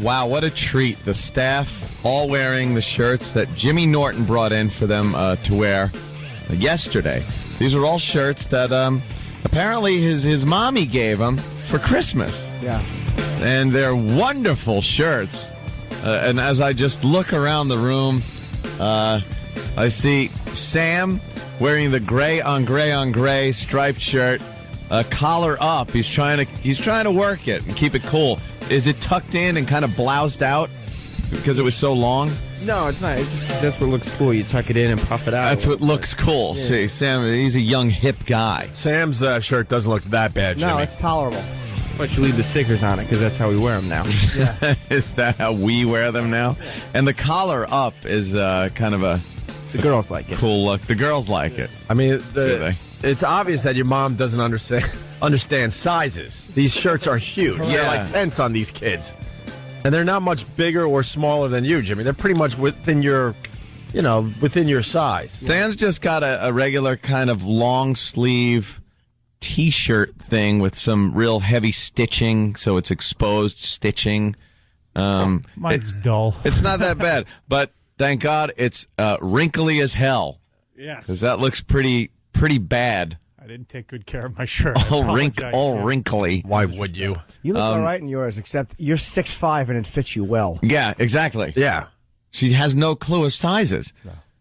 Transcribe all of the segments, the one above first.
Wow, what a treat. The staff all wearing the shirts that Jimmy Norton brought in for them to wear yesterday. These are all shirts that apparently his mommy gave him for Christmas. Yeah. And they're wonderful shirts. And as I just look around the room, I see Sam wearing the gray on gray striped shirt, collar up. He's trying to work it and keep it cool. Is it tucked in and kind of bloused out because it was so long? No, it's not. It's just that's what looks cool. You tuck it in and puff it out. That's what looks cool. Yeah. See, Sam, he's a young, hip guy. Sam's shirt doesn't look that bad, Jimmy. No, it's tolerable. But you leave the stickers on it because that's how we wear them now. Yeah. Is that how we wear them now? And the collar up is kind of a... The girls like it. Cool look. The girls like it. I mean, it's obvious that your mom doesn't understand sizes. These shirts are huge. Yeah. They're like tents on these kids. And they're not much bigger or smaller than you, Jimmy. They're pretty much within your size. Dan's just got a regular kind of long sleeve T-shirt thing with some real heavy stitching, so it's exposed stitching. Mine's dull. It's not that bad, but thank God it's wrinkly as hell. Yes. Because that looks pretty bad. I didn't take good care of my shirt. All wrinkly. Why would you? You look all right in yours, except you're 6'5" and it fits you well. Yeah, exactly. Yeah. She has no clue of sizes.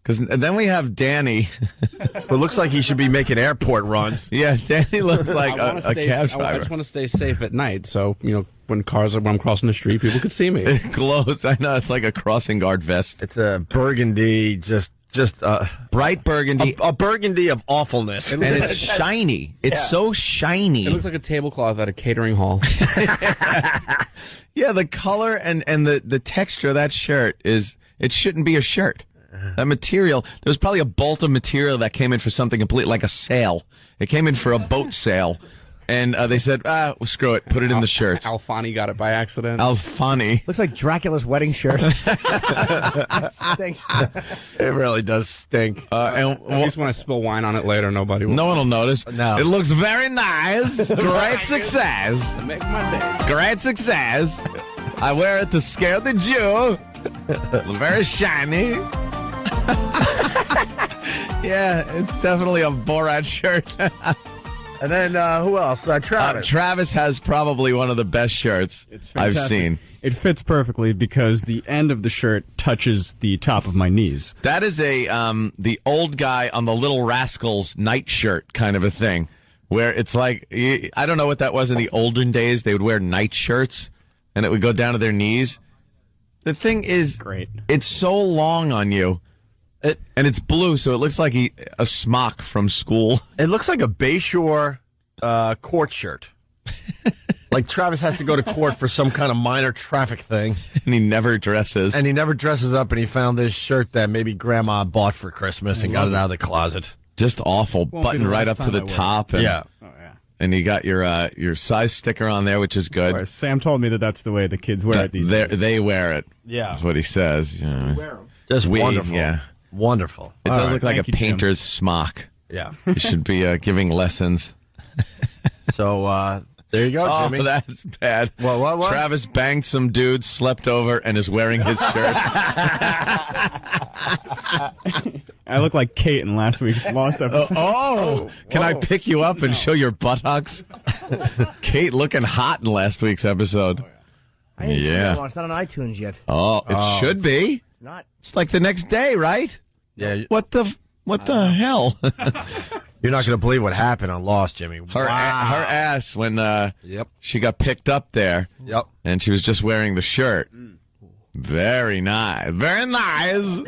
Because then we have Danny. It looks like he should be making airport runs. Yeah, Danny looks like a cab driver. I just want to stay safe at night, so, when I'm crossing the street, people could see me. It glows. I know, it's like a crossing guard vest. It's a burgundy, just bright burgundy. A burgundy of awfulness. And it's shiny. It's so shiny. It looks like a tablecloth at a catering hall. Yeah, the color and the texture of that shirt it shouldn't be a shirt. That material, there was probably a bolt of material that came in for something complete, like a sail. It came in for a boat sail. And they said, well, screw it, put it in the shirts. Alfani got it by accident. Alfani. Looks like Dracula's wedding shirt. Stinks. It really does stink. At least when I spill wine on it later, nobody will. No one will notice. No. It looks very nice. Great success. Make my day. Great success. I wear it to scare the Jew. Very shiny. Yeah, it's definitely a Borat shirt. And then who else? Travis. Travis has probably one of the best shirts I've seen. It fits perfectly because the end of the shirt touches the top of my knees. That is the old guy on the Little Rascals nightshirt kind of a thing, where it's like, I don't know what that was in the olden days. They would wear nightshirts, and it would go down to their knees. The thing is, great. It's so long on you. And it's blue, so it looks like a smock from school. It looks like a Bayshore court shirt. Like Travis has to go to court for some kind of minor traffic thing. And he never dresses. And he never dresses up, and he found this shirt that maybe Grandma bought for Christmas and got it out of the closet. Just awful. Button right up to the top. And, yeah. Oh, yeah. And you got your size sticker on there, which is good. Course, Sam told me that's the way the kids wear it these days. They wear it. Yeah. That's what he says. Yeah. Wear them. Just wonderful. Yeah. Wonderful. It does look like a Thank you, painter's smock. Yeah. You should be giving lessons. So, there you go, Jimmy. Oh, that's bad. What? Travis banged some dude, slept over, and is wearing his shirt. I look like Kate in last week's Lost episode. Can I pick you up and show your buttocks? Kate looking hot in last week's episode. I didn't see Yeah. that one. It's not on iTunes yet. Oh, it should be. It's not. It's like the next day, right? Yeah. What the hell? You're not going to believe what happened on Lost, Jimmy. Her ass when she got picked up there. Yep. And she was just wearing the shirt. Very nice. Very nice.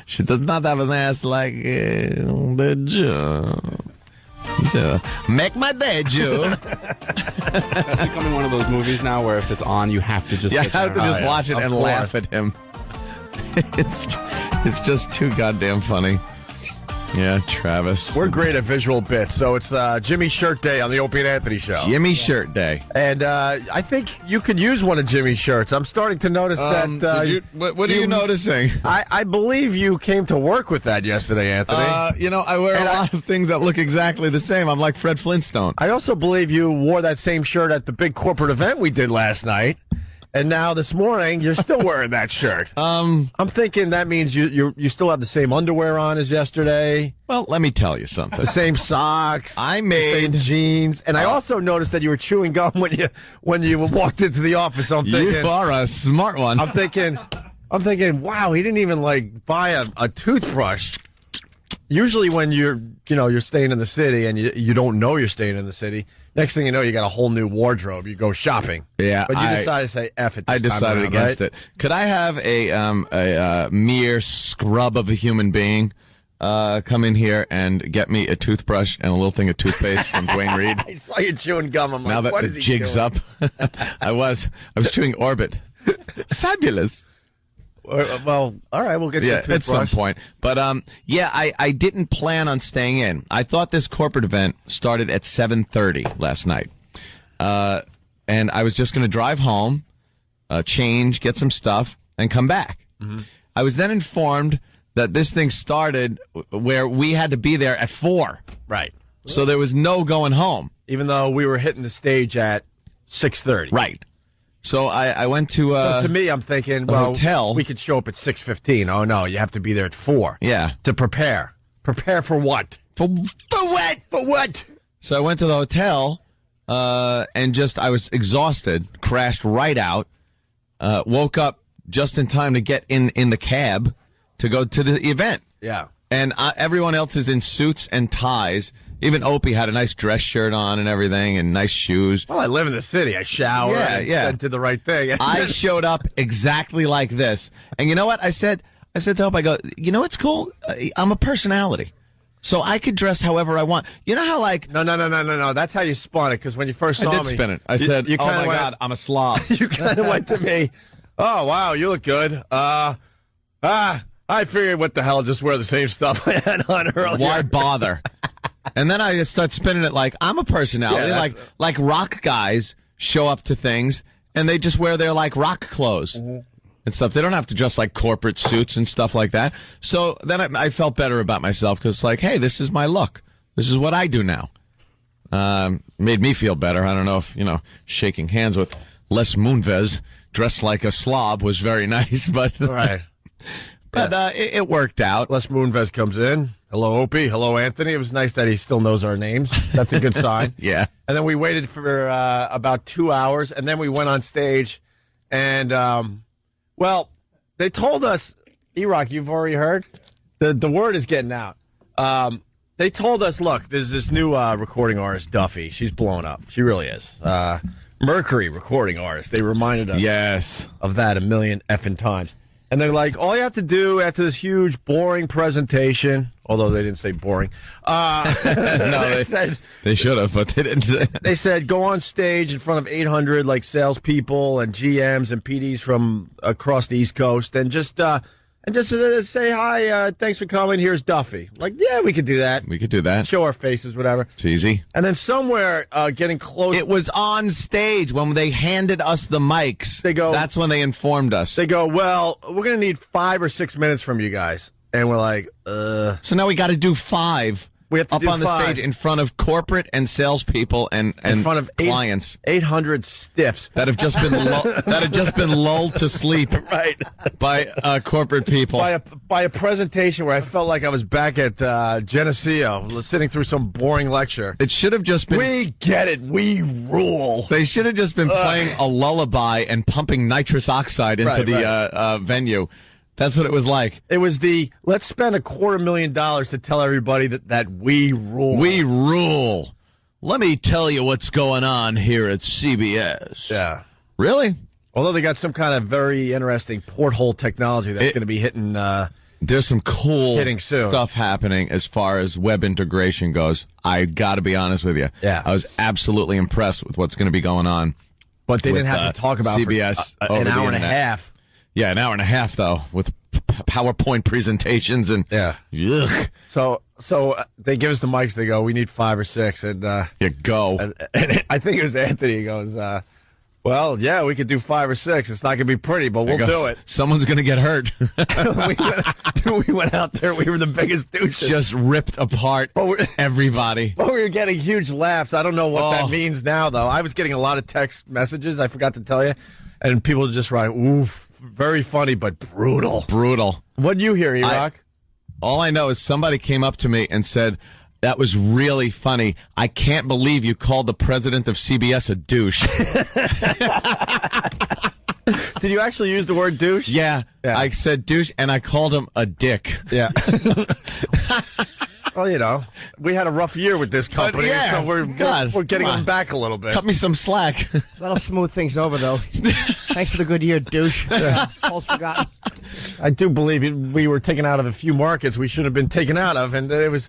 She does not have an ass like the Jew. Make my day, Jew. It's becoming one of those movies now where if it's on, you have to just Yeah, I sit there. have to just watch it Of and course. laugh at him. It's just too goddamn funny. Yeah, Travis. We're great at visual bits, so it's Jimmy's Shirt Day on the Opie and Anthony Show. Jimmy Shirt Day. And I think you could use one of Jimmy's shirts. I'm starting to notice that... what are you noticing? I believe you came to work with that yesterday, Anthony. I wear a lot of things that look exactly the same. I'm like Fred Flintstone. I also believe you wore that same shirt at the big corporate event we did last night. And now this morning, you're still wearing that shirt. I'm thinking that means you still have the same underwear on as yesterday. Well, let me tell you something. The same socks. I the made same jeans. And I also noticed that you were chewing gum when you walked into the office. So I'm thinking, you are a smart one. I'm thinking, wow, he didn't even buy a toothbrush. Usually when you're staying in the city and you don't know you're staying in the city, next thing you know, you got a whole new wardrobe. You go shopping. Yeah. But you decided to say F it. I decided against it. Could I have a mere scrub of a human being come in here and get me a toothbrush and a little thing of toothpaste from Dwayne Reed? I saw you chewing gum. I'm now like, that what the is he jig's doing? up, I was chewing Orbit. Fabulous. Well, all right, we'll get you a toothbrush. At some point. But, I didn't plan on staying in. I thought this corporate event started at 7:30 last night. And I was just going to drive home, change, get some stuff, and come back. Mm-hmm. I was then informed that this thing started where we had to be there at 4. Right. So there was no going home. Even though we were hitting the stage at 6:30. Right. So I went to so to me, I'm thinking, well, hotel. We could show up at 6:15. Oh no, you have to be there at 4. Yeah, to prepare. Prepare for what? For what? For what? So I went to the hotel, and I was exhausted. Crashed right out. Woke up just in time to get in the cab to go to the event. Yeah, and everyone else is in suits and ties. Even Opie had a nice dress shirt on and everything, and nice shoes. Well, I live in the city. I shower. And did the right thing. I showed up exactly like this, and you know what? I said to Opie, I go, you know what's cool? I'm a personality, so I could dress however I want. You know how No. That's how you spun it. Because when you first saw me, I did spin it. I said, "Oh my God, I'm a slob." You kind of went to me. Oh wow, you look good. I figured, what the hell? Just wear the same stuff I had on earlier. Why bother? And then I just start spinning it like I'm a personality. Like rock guys show up to things and they just wear their rock clothes and stuff. They don't have to dress like corporate suits and stuff like that. So then I felt better about myself because hey, this is my look. This is what I do now. Made me feel better. I don't know if, shaking hands with Les Moonves dressed like a slob was very nice, but right. But it worked out. Les Moonves comes in. Hello, Opie. Hello, Anthony. It was nice that he still knows our names. That's a good sign. Yeah. And then we waited for about 2 hours, and then we went on stage. And, they told us, E-Rock, you've already heard? The word is getting out. They told us, look, there's this new recording artist, Duffy. She's blown up. She really is. Mercury recording artist. They reminded us of that a million effing times. And they're like, all you have to do after this huge, boring presentation, although they didn't say boring. No, they should have, but they didn't say. They said, go on stage in front of 800 salespeople and GMs and PDs from across the East Coast and just say hi, thanks for coming, here's Duffy. Yeah, we could do that. We could do that. Show our faces, whatever. It's easy. And then somewhere getting close. It was on stage when they handed us the mics. They go. That's when they informed us. They go, well, we're going to need 5 or 6 minutes from you guys. And we're like, So now we got to do 5. We have to up on the stage in front of corporate and salespeople and in front of clients. 800 stiffs that have just been lulled to sleep by corporate people by a presentation where I felt like I was back at Geneseo sitting through some boring lecture. It should have just been. We get it. We rule. They should have just been playing a lullaby and pumping nitrous oxide into the venue. That's what it was like. It was let's spend $250,000 to tell everybody that we rule. We rule. Let me tell you what's going on here at CBS. Yeah. Really? Although they got some kind of very interesting porthole technology that's going to be hitting. There's some cool hitting soon. Stuff happening as far as web integration goes. I got to be honest with you. Yeah. I was absolutely impressed with what's going to be going on. But they didn't have to talk about CBS for an hour and a half. Yeah, an hour and a half, though, with PowerPoint presentations and ugh. So they give us the mics. They go, we need 5 or 6, and go. And I think it was Anthony. He goes, well, yeah, we could do 5 or 6. It's not going to be pretty, but we'll do it. Someone's going to get hurt. we went out there. We were the biggest douches. Just ripped apart everybody. But we were getting huge laughs. I don't know what that means now, though. I was getting a lot of text messages. I forgot to tell you. and people just write, "Oof, very funny, but brutal." Brutal. What'd you hear, E-Rock? All I know is somebody came up to me and said, "That was really funny. I can't believe you called the president of CBS a douche." Did you actually use the word douche? Yeah, I said douche, and I called him a dick. Yeah. Well, you know, we had a rough year with this company, so we're getting them back a little bit. Cut me some slack. That'll smooth things over, though. Thanks for the good year, douche. Almost forgotten. I do believe we were taken out of a few markets we should have been taken out of, and it was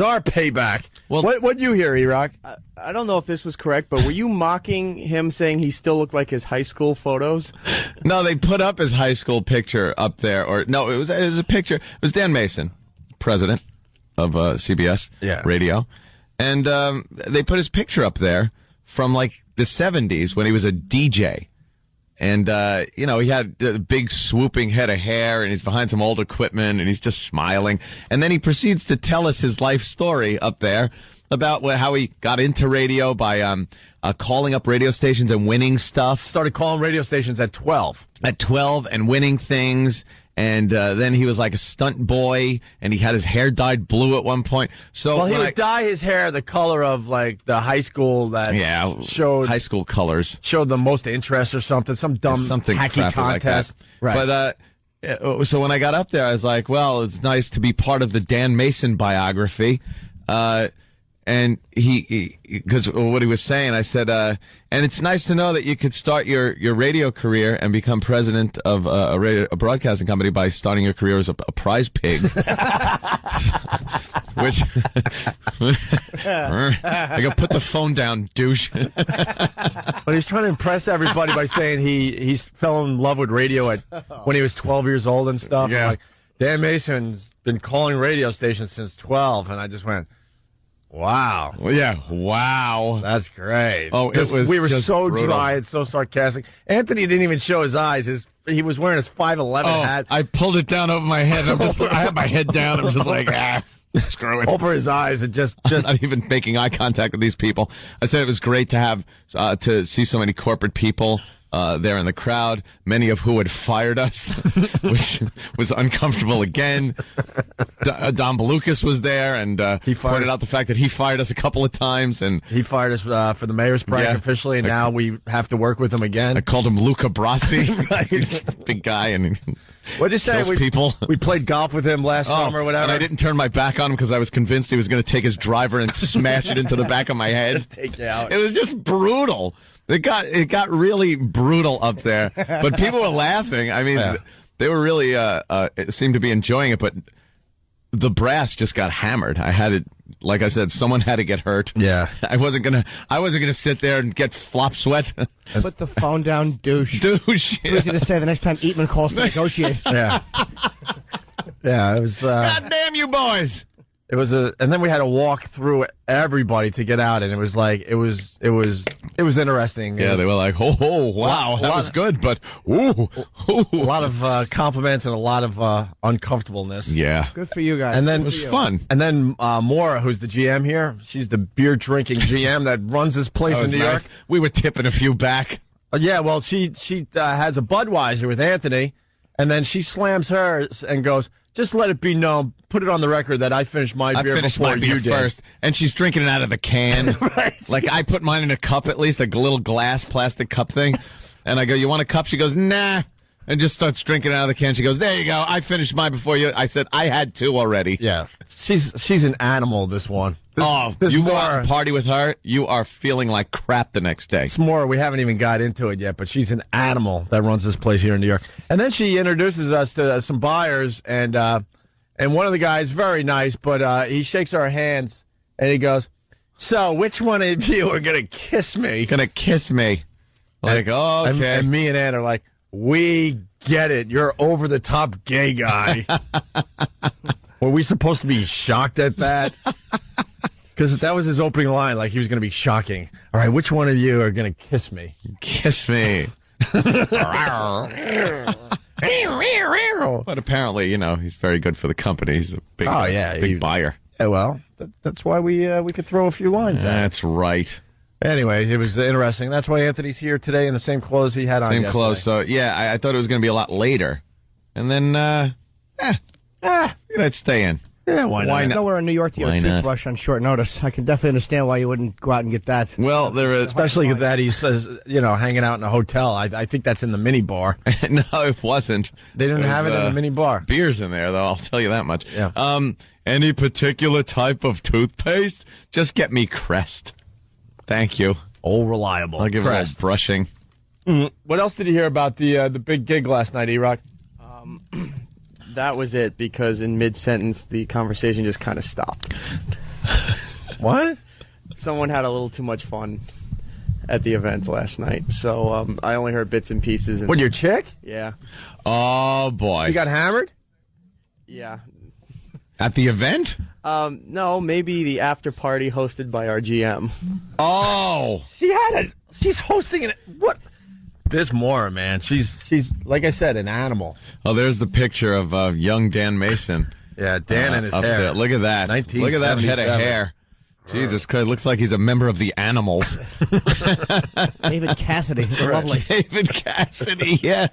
our payback. Well, what'd you hear, E-Rock? I don't know if this was correct, but were you mocking him saying he still looked like his high school photos? No, they put up his high school picture up there. Or no, it was a picture. It was Dan Mason, president of CBS Radio. And they put his picture up there from like the 70s when he was a DJ. And, he had a big swooping head of hair, and he's behind some old equipment, and he's just smiling. And then he proceeds to tell us his life story up there about how he got into radio by calling up radio stations and winning stuff. Started calling radio stations at 12. At 12 and winning things. And then he was like a stunt boy, and he had his hair dyed blue at one point. So he would dye his hair the color of like the high school that showed high school colors, showed the most interest or something, something hacky contest. Like that. Right. But so when I got up there, I was like, well, it's nice to be part of the Dan Mason biography. And because what he was saying, I said, and it's nice to know that you could start your radio career and become president of a broadcasting company by starting your career as a prize pig. Which, I go, put the phone down, douche. But he's trying to impress everybody by saying he fell in love with radio when he was 12 years old and stuff. Yeah. Like, Dan Mason's been calling radio stations since 12, and I just went, wow. Well, yeah, wow. That's great. Oh, we were so brutal. dry and so sarcastic. Anthony didn't even show his eyes. He was wearing his 5'11" hat. I pulled it down over my head. I had my head down. I'm just like, screw it. Over his eyes and just not even making eye contact with these people. I said it was great to have to see so many corporate people there in the crowd, many of who had fired us, which was uncomfortable again. Don Belucas was there, and he pointed out the fact that he fired us a couple of times. And he fired us for the mayor's prank officially, and now we have to work with him again. I called him Luca Brasi. He's a big guy, and what did you say? We played golf with him last summer or whatever. And I didn't turn my back on him because I was convinced he was going to take his driver and smash it into the back of my head. Take you out. It was just brutal. It got really brutal up there, but people were laughing. I mean, they were really seemed to be enjoying it, but the brass just got hammered. I had it, like I said, someone had to get hurt. Yeah, I wasn't gonna sit there and get flop sweat. Put the phone down, douche. Douche. I was going to say the next time Eatman calls to negotiate. Yeah, it was. God damn you boys! It was and then we had to walk through everybody to get out, and it was like it was interesting. Yeah, they were like, oh wow, that was good, but ooh. A lot of compliments and a lot of uncomfortableness. Yeah, good for you guys. And then it was fun. And then Maura, who's the GM here, she's the beer drinking GM that runs this place in New York. We were tipping a few back. Yeah, well, she has a Budweiser with Anthony, and then she slams hers and goes, just let it be known, put it on the record that I finished my beer before you did. First, and she's drinking it out of the can. Right. Like, I put mine in a cup at least, a little glass plastic cup thing. And I go, you want a cup? She goes, nah. And just starts drinking it out of the can. She goes, there you go. I finished mine before you. I said, I had two already. Yeah. She's an animal, this one. You go out and party with her, you are feeling like crap the next day. It's more, we haven't even got into it yet, but she's an animal that runs this place here in New York. And then she introduces us to some buyers, and one of the guys, very nice, but he shakes our hands, and he goes, so which one of you are going to kiss me? Going to kiss me. Like, okay. And me and Ann are like, we get it. You're over-the-top gay guy. Were we supposed to be shocked at that? Because that was his opening line, like he was going to be shocking. All right, which one of you are going to kiss me? Kiss me. But apparently, he's very good for the company. He's a big, big buyer. Yeah, well, that's why we could throw a few lines at. That's right. Anyway, it was interesting. That's why Anthony's here today in the same clothes he had on Same yesterday. clothes. So, yeah, I thought it was going to be a lot later. And then, I'd stay in. Yeah, why not? There's nowhere in New York to get Why a not? toothbrush on short notice. I can definitely understand why you wouldn't go out and get that. Well, there is. Especially that he says, hanging out in a hotel. I think that's in the mini bar. No, it wasn't. They didn't There have was, it in the mini bar. Beers in there, though, I'll tell you that much. Yeah. Any particular type of toothpaste? Just get me Crest. Thank you. Oh, reliable. I'll give it a little brushing. What else did you hear about the big gig last night, E-Rock? That was it, because in mid-sentence, the conversation just kind of stopped. What? Someone had a little too much fun at the event last night, so I only heard bits and pieces. And, What, your chick? Yeah. Oh, boy. You got hammered? Yeah. At the event? No, maybe the after party hosted by our GM. Oh. She's hosting it. What? There's more, man. She's like I said, an animal. Oh, there's the picture of young Dan Mason. Yeah, Dan and his up hair. there. Look at that. Look at that head of 1977. hair. Jesus Christ, looks like he's a member of the Animals. David Cassidy. Lovely. David Cassidy, yeah.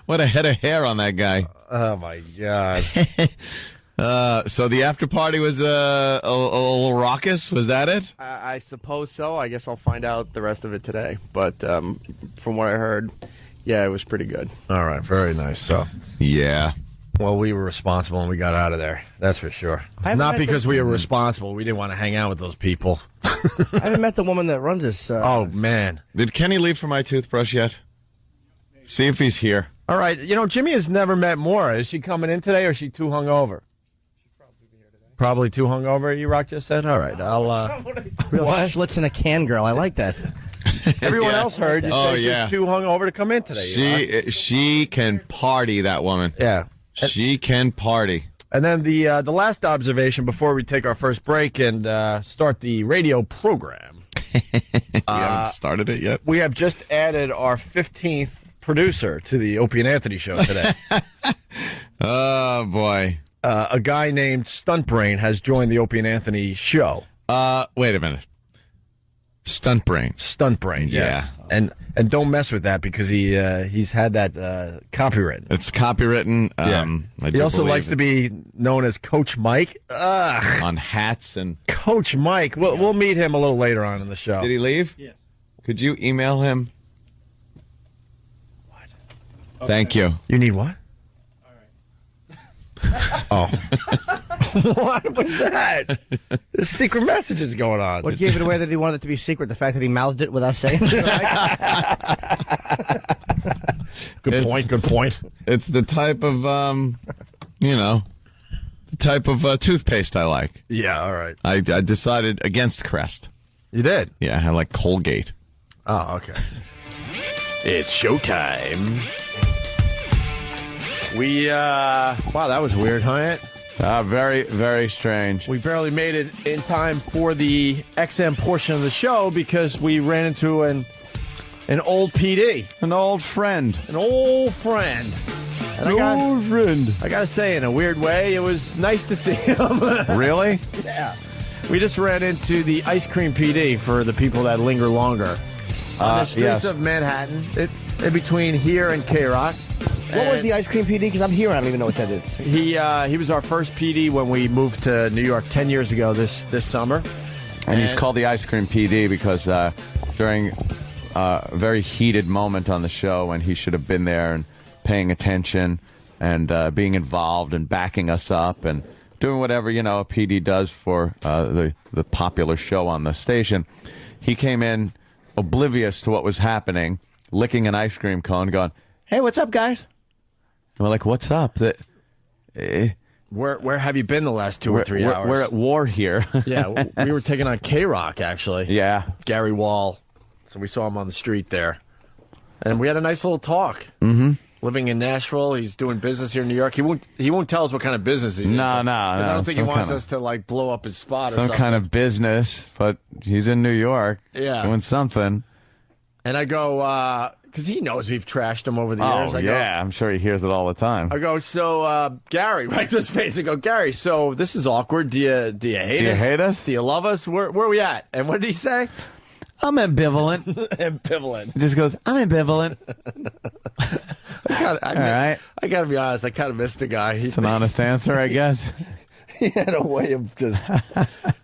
What a head of hair on that guy. Oh, my God. So the after party was a little raucous. Was that it? I suppose so. I guess I'll find out the rest of it today. But from what I heard, yeah, it was pretty good. All right, very nice. So, Yeah. well, we were responsible and we got out of there. That's for sure. haven't Not met because this- we were responsible. We didn't want to hang out with those people. I haven't met the woman that runs this. Oh, man. Did Kenny leave for my toothbrush yet? See if he's here. All right, Jimmy has never met Maura. Is she coming in today or is she too hungover? Probably too hungover, E-Rock just said? All right, I'll... Real Schlitz in a can girl. I like that. Everyone Yeah. else heard you Oh, say yeah. she's too hungover to come in today. E-Rock. She can party, that woman. Yeah. She can party. And then the last observation before we take our first break and start the radio program. We haven't started it yet. We have just added our 15th producer to the Opie and Anthony show today. Oh, boy. A guy named Stuntbrain has joined the Opie and Anthony show. Wait a minute. Stuntbrain. Stuntbrain, yes. Yeah. And don't mess with that because he's had that copywritten. It's copywritten. I He do also believe likes to it's be known as Coach Mike. Ugh. on hats and. Coach Mike. We'll meet him a little later on in the show. Did he leave? Yeah. Could you email him? What? Thank you. You need what? Oh. What was that? The secret message is going on. What gave it away that he wanted it to be secret? The fact that he mouthed it without saying it? Good point. It's the type of, toothpaste I like. Yeah, all right. I decided against Crest. You did? Yeah, I like Colgate. Oh, okay. It's showtime. Wow, that was weird, huh? Very, very strange. We barely made it in time for the XM portion of the show because we ran into an old PD. An old friend. An old friend. And I gotta say, in a weird way, it was nice to see him. Really? Yeah. We just ran into the Ice Cream PD for the people that linger longer. On the streets yes. of Manhattan, in between here and K-Rock. What was the ice cream PD? Because I'm here and I don't even know what that is. He was our first PD when we moved to New York 10 years ago this summer. And he's called the Ice Cream PD because during a very heated moment on the show when he should have been there and paying attention and being involved and backing us up and doing whatever, a PD does for the popular show on the station, he came in oblivious to what was happening, licking an ice cream cone, going, "Hey, what's up, guys?" And we're like, "What's up?" Where have you been the last 2 or 3 hours? We're at war here. Yeah, we were taking on K-Rock, actually. Yeah. Gary Wall. So we saw him on the street there. And we had a nice little talk. Mm-hmm. Living in Nashville. He's doing business here in New York. He won't tell us what kind of business he's in. No. I don't think he wants us to, blow up his spot or Some something. kind of business, but he's in New York doing something. And I go, because he knows we've trashed him over the years. Oh, yeah. I'm sure he hears it all the time. I go, so, Gary, right to his face. I go, Gary, so this is awkward. Do you hate us? Do you hate us? Do you love us? Where are we at? And what did he say? I'm ambivalent. Ambivalent. He just goes, I'm ambivalent. All right. I got to be honest. I kind of missed the guy. It's an honest answer, I guess. He had a way of just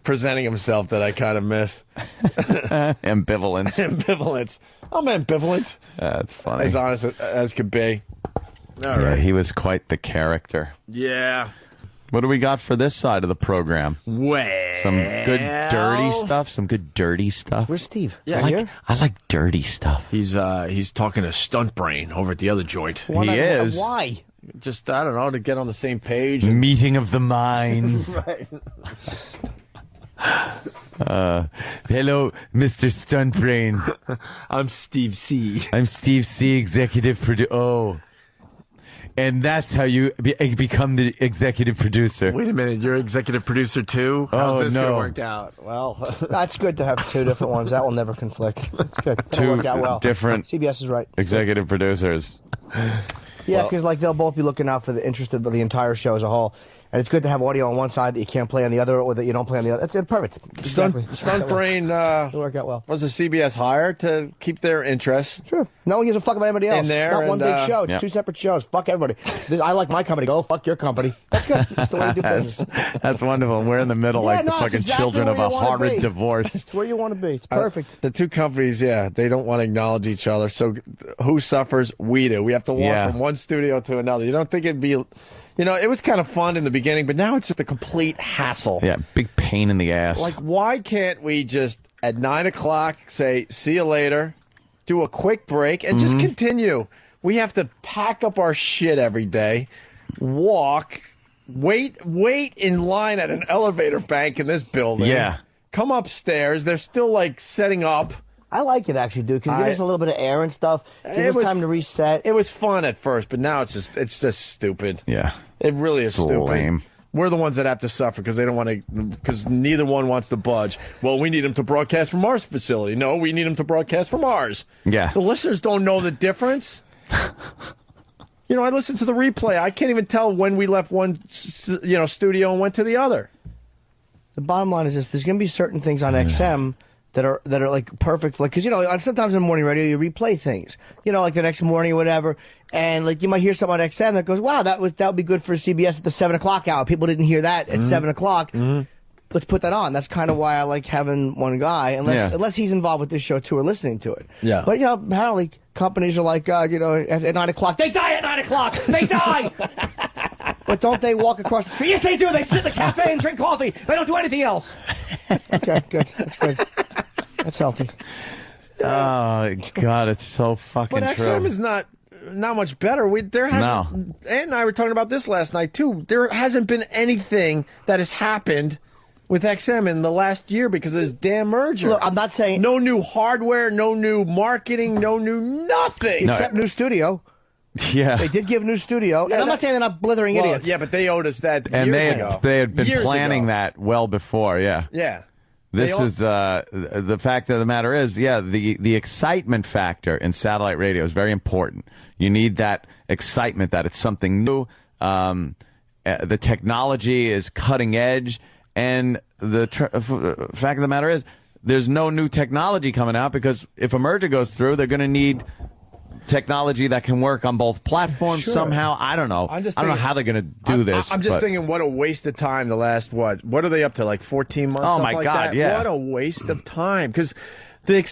presenting himself that I kind of miss. Ambivalence. Ambivalence. I'm ambivalent. That's funny. As honest as could be. All Yeah, right. he was quite the character. Yeah. What do we got for this side of the program? Well. Some good dirty stuff. Some good dirty stuff. Where's Steve? Yeah, I like dirty stuff. He's talking to Stuntbrain over at the other joint. He is. Why? Just, I don't know, to get on the same page. Meeting of the minds. Right. Hello, Mr. Stuntbrain. I'm Steve C. I'm Steve C., executive producer. Oh. And that's how you become the executive producer. Wait a minute, you're executive producer too? Oh, How's this no. gonna work out? Well, That's good to have two different ones. That will never conflict. That's good. That'll Two work out well. different CBS is right. executive producers. Yeah, because like they'll both be looking out for the interest of the entire show as a whole. And it's good to have audio on one side that you can't play on the other, or that you don't play on the other. That's perfect. Exactly. Stuntbrain It'll work out well. was a CBS hire to keep their interest. Sure. No one gives a fuck about anybody else. In there, Not one and, big show. It's yep. two separate shows. Fuck everybody. I like my company. Go fuck your company. That's good. That's the way you do business. That's wonderful. We're in the middle like the it's fucking exactly children of where a you wanna horrid be. divorce. It's where you want to be. It's perfect. The two companies, yeah, they don't want to acknowledge each other. So who suffers? We do. We have to walk Yeah. from one studio to another. You don't think it'd be, it was kind of fun in the beginning, but now it's just a complete hassle. Yeah, big pain in the ass. Like, why can't we just at 9 o'clock say, see you later, do a quick break, and just continue? We have to pack up our shit every day, walk, wait in line at an elevator bank in this building. Yeah. Come upstairs. They're still, like, setting up. I like it actually, dude, because it gives us a little bit of air and stuff. Gives us time to reset. It was fun at first, but now it's just stupid. yeah. It really is stupid. lame. We're the ones that have to suffer because they don't want to, because neither one wants to budge. Well, we need them to broadcast from our facility. No, we need them to broadcast from ours. Yeah. The listeners don't know the difference. I listened to the replay. I can't even tell when we left one, studio and went to the other. The bottom line is this: there's going to be certain things on XM that are like perfect, like because sometimes in morning radio you replay things, like the next morning or whatever, and like you might hear something on XM that goes, wow, that would be good for CBS at the 7 o'clock hour. People didn't hear that at 7 o'clock. Let's put that on. That's kind of why I like having one guy, unless he's involved with this show too or listening to it. Yeah. But apparently companies are like, at 9 o'clock they die at 9 o'clock. They die. But don't they walk across the street? Yes, they do. They sit in the cafe and drink coffee. They don't do anything else. Okay, good. That's good. That's healthy. Oh, God, it's so fucking But true. XM is not much better. Ant and I were talking about this last night too. There hasn't been anything that has happened with XM in the last year because of this damn merger. Look, I'm not saying no new hardware, no new marketing, no new nothing. except new studio. Yeah. They did give new studio. And I'm not saying they're not blithering idiots. Yeah, but they owed us that And years ago. they had been Years planning ago. that well before, yeah. Yeah. This is the fact of the matter is, the excitement factor in satellite radio is very important. You need that excitement that it's something new. The technology is cutting edge, and the fact of the matter is, there's no new technology coming out because if a merger goes through, they're going to need technology that can work on both platforms somehow. I don't know. I don't know how they're going to do this. I'm just thinking, what a waste of time the last, what are they up to, like 14 months? Oh, something my like God, that? yeah. What a waste of time. Because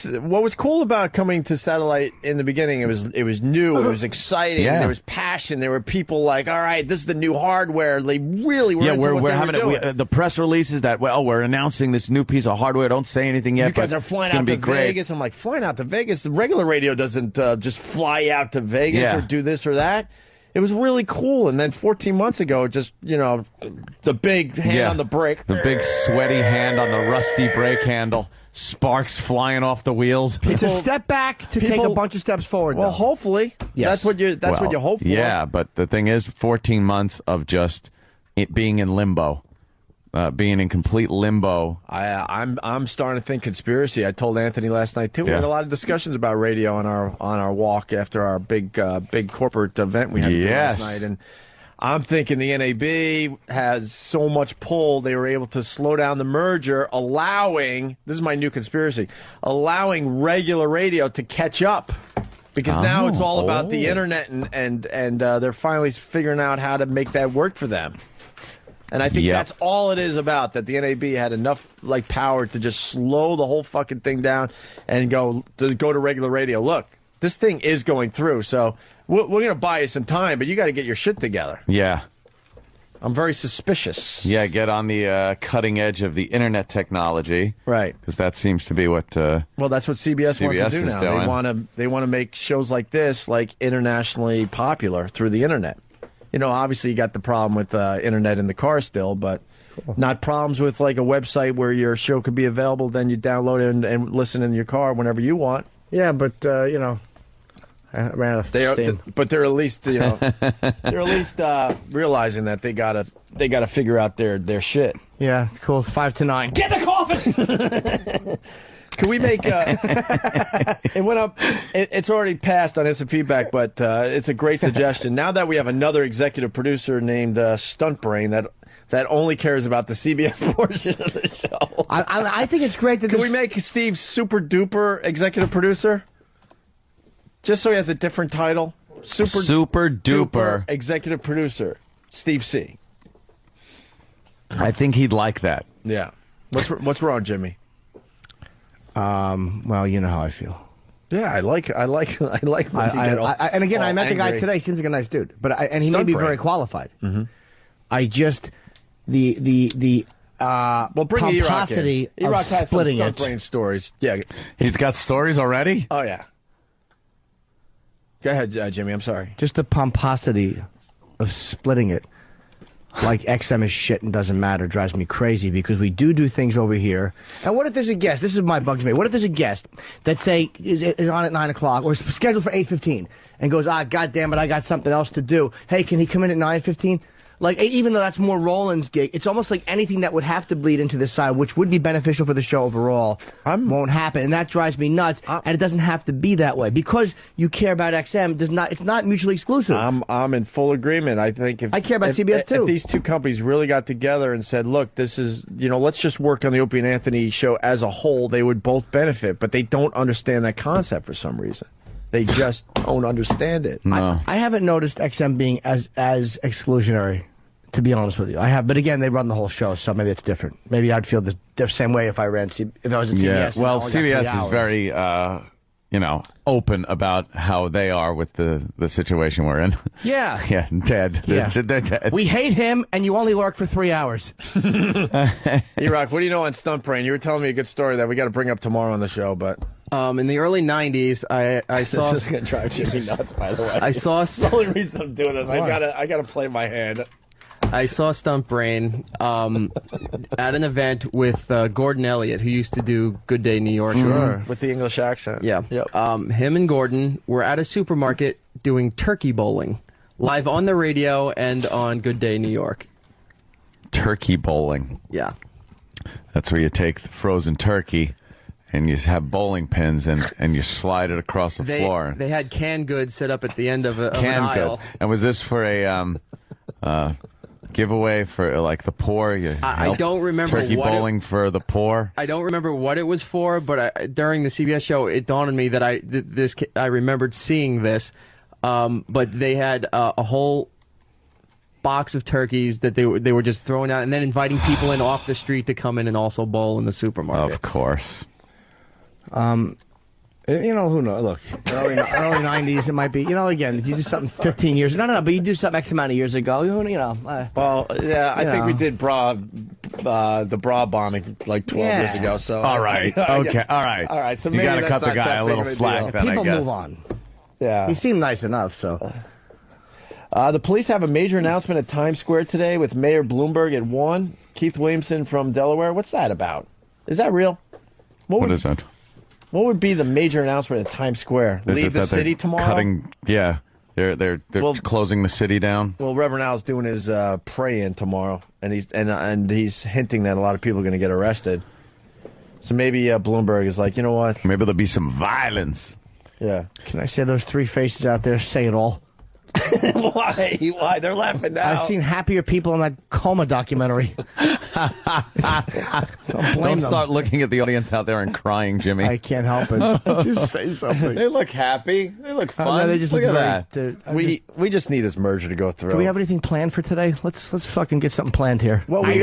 what was cool about coming to satellite in the beginning, it was new, it was exciting, there was passion, there were people like, all right, this is the new hardware. They really were into what we're they having were doing. the press releases that we're announcing this new piece of hardware. Don't say anything yet. You guys but are flying it's gonna out be to great. Vegas. I'm like, flying out to Vegas? The regular radio doesn't just fly out to Vegas or do this or that. It was really cool. And then 14 months ago, just, the big hand on the brake. The big sweaty hand on the rusty brake handle. Sparks flying off the wheels. It's a step back to take a bunch of steps forward. Well, though. hopefully. Yes. That's what you hope for. Yeah, but the thing is, 14 months of just it being in limbo. Being in complete limbo. I'm starting to think conspiracy. I told Anthony last night too. We Yeah. had a lot of discussions about radio on our walk after our big corporate event we had last night, and I'm thinking the NAB has so much pull, they were able to slow down the merger, allowing, this is my new conspiracy, allowing regular radio to catch up. Because now it's all about the internet, and they're finally figuring out how to make that work for them. And I think that's all it is about, that the NAB had enough power to just slow the whole fucking thing down and go to regular radio. Look, this thing is going through, so we're going to buy you some time, but you got to get your shit together. Yeah. I'm very suspicious. Yeah, get on the cutting edge of the internet technology. Right. Because that seems to be what... well, that's what CBS wants to do now. Doing. They want to make shows like this internationally popular through the internet. You know, obviously you got the problem with internet in the car still, but not problems with a website where your show could be available, then you download it and listen in your car whenever you want. Yeah, but, I ran out of steam. But they're at least, they're at least realizing that they gotta figure out their shit. Yeah, cool. 5 to 9. Get in the coffin! Can we make it went up, it's already passed on instant feedback, but it's a great suggestion. Now that we have another executive producer named Stuntbrain that only cares about the CBS portion of the show. I think it's great that Can we make Steve super duper executive producer? Just so he has a different title. Super duper executive producer, Steve C. I think he'd like that. Yeah. What's wrong, Jimmy? Well, you know how I feel. Yeah, I like. And again, I met the guy today. Seems like a nice dude, and he may be very qualified. Mm-hmm. I just the well, bring pomposity of splitting it. Stuntbrain stories. Yeah, he's got stories already. Oh yeah. Go ahead, Jimmy. I'm sorry. Just the pomposity of splitting it. Like XM is shit and doesn't matter drives me crazy because we do things over here. And what if there's a guest? This is my bug to me. What if there's a guest that say is on at 9 o'clock or is scheduled for 8:15 and goes, God damn it, I got something else to do. Hey, can he come in at 9:15? Like, even though that's more Roland's gig, it's almost like anything that would have to bleed into this side, which would be beneficial for the show overall, won't happen. And that drives me nuts. And it doesn't have to be that way. Because you care about XM, it's not mutually exclusive. I'm in full agreement. I think I care about CBS too. If these two companies really got together and said, look, this is, let's just work on the Opie and Anthony show as a whole, they would both benefit. But they don't understand that concept for some reason. They just don't understand it. No. I haven't noticed XM being as exclusionary. To be honest with you, I have, but again, they run the whole show, so maybe it's different. Maybe I'd feel the same way if I was at CBS. Yeah, well, CBS is very, open about how they are with the situation we're in. Yeah, yeah, dead. Yeah. They're dead. We hate him, and you only work for 3 hours. E-Rock, what do you know on Stuntbrain? You were telling me a good story that we got to bring up tomorrow on the show, but. In the early 90s, I saw. This is gonna drive Jimmy nuts, by the way. I saw. The only reason I'm doing this, I gotta play my hand. I saw Stuntbrain at an event with Gordon Elliott, who used to do Good Day New York. Sure, with the English accent. Yeah. Yep. Him and Gordon were at a supermarket doing turkey bowling, live on the radio and on Good Day New York. Turkey bowling. Yeah. That's where you take the frozen turkey and you have bowling pins and you slide it across the floor. They had canned goods set up at the end of an aisle. Goods. And was this for a giveaway for the poor? I don't remember turkey bowling for the poor. I don't remember what it was for, but during the CBS show, it dawned on me that I remembered seeing this. But they had a whole box of turkeys that they were just throwing out, and then inviting people in off the street to come in and also bowl in the supermarket. Of course. Who knows? Look, early 90s, it might be. Again, if you do something 15 years, no, but you do something X amount of years ago, Well, yeah, I think we did the bra bombing 12 years ago. So all right, okay, all right. So you got to cut the guy a little slack. Then people I guess. move on. Yeah, he seemed nice enough. So, the police have a major announcement at Times Square today with Mayor Bloomberg at 1. Keith Williamson from Delaware. What's that about? Is that real? What is that? What would be the major announcement at Times Square? Leave the city tomorrow? They're closing the city down. Well, Reverend Al's doing his pray-in tomorrow, and he's hinting that a lot of people are going to get arrested. So maybe Bloomberg is like, you know what? Maybe there'll be some violence. Yeah. Can I say those three faces out there say it all? Why? Why? They're laughing now. I've seen happier people in that coma documentary. Don't start looking at the audience out there and crying, Jimmy. I can't help it. Just say something. They look happy. They look fun. No, they just look look at very, that. We just need this merger to go through. Do we have anything planned for today? Let's fucking get something planned here. Well, we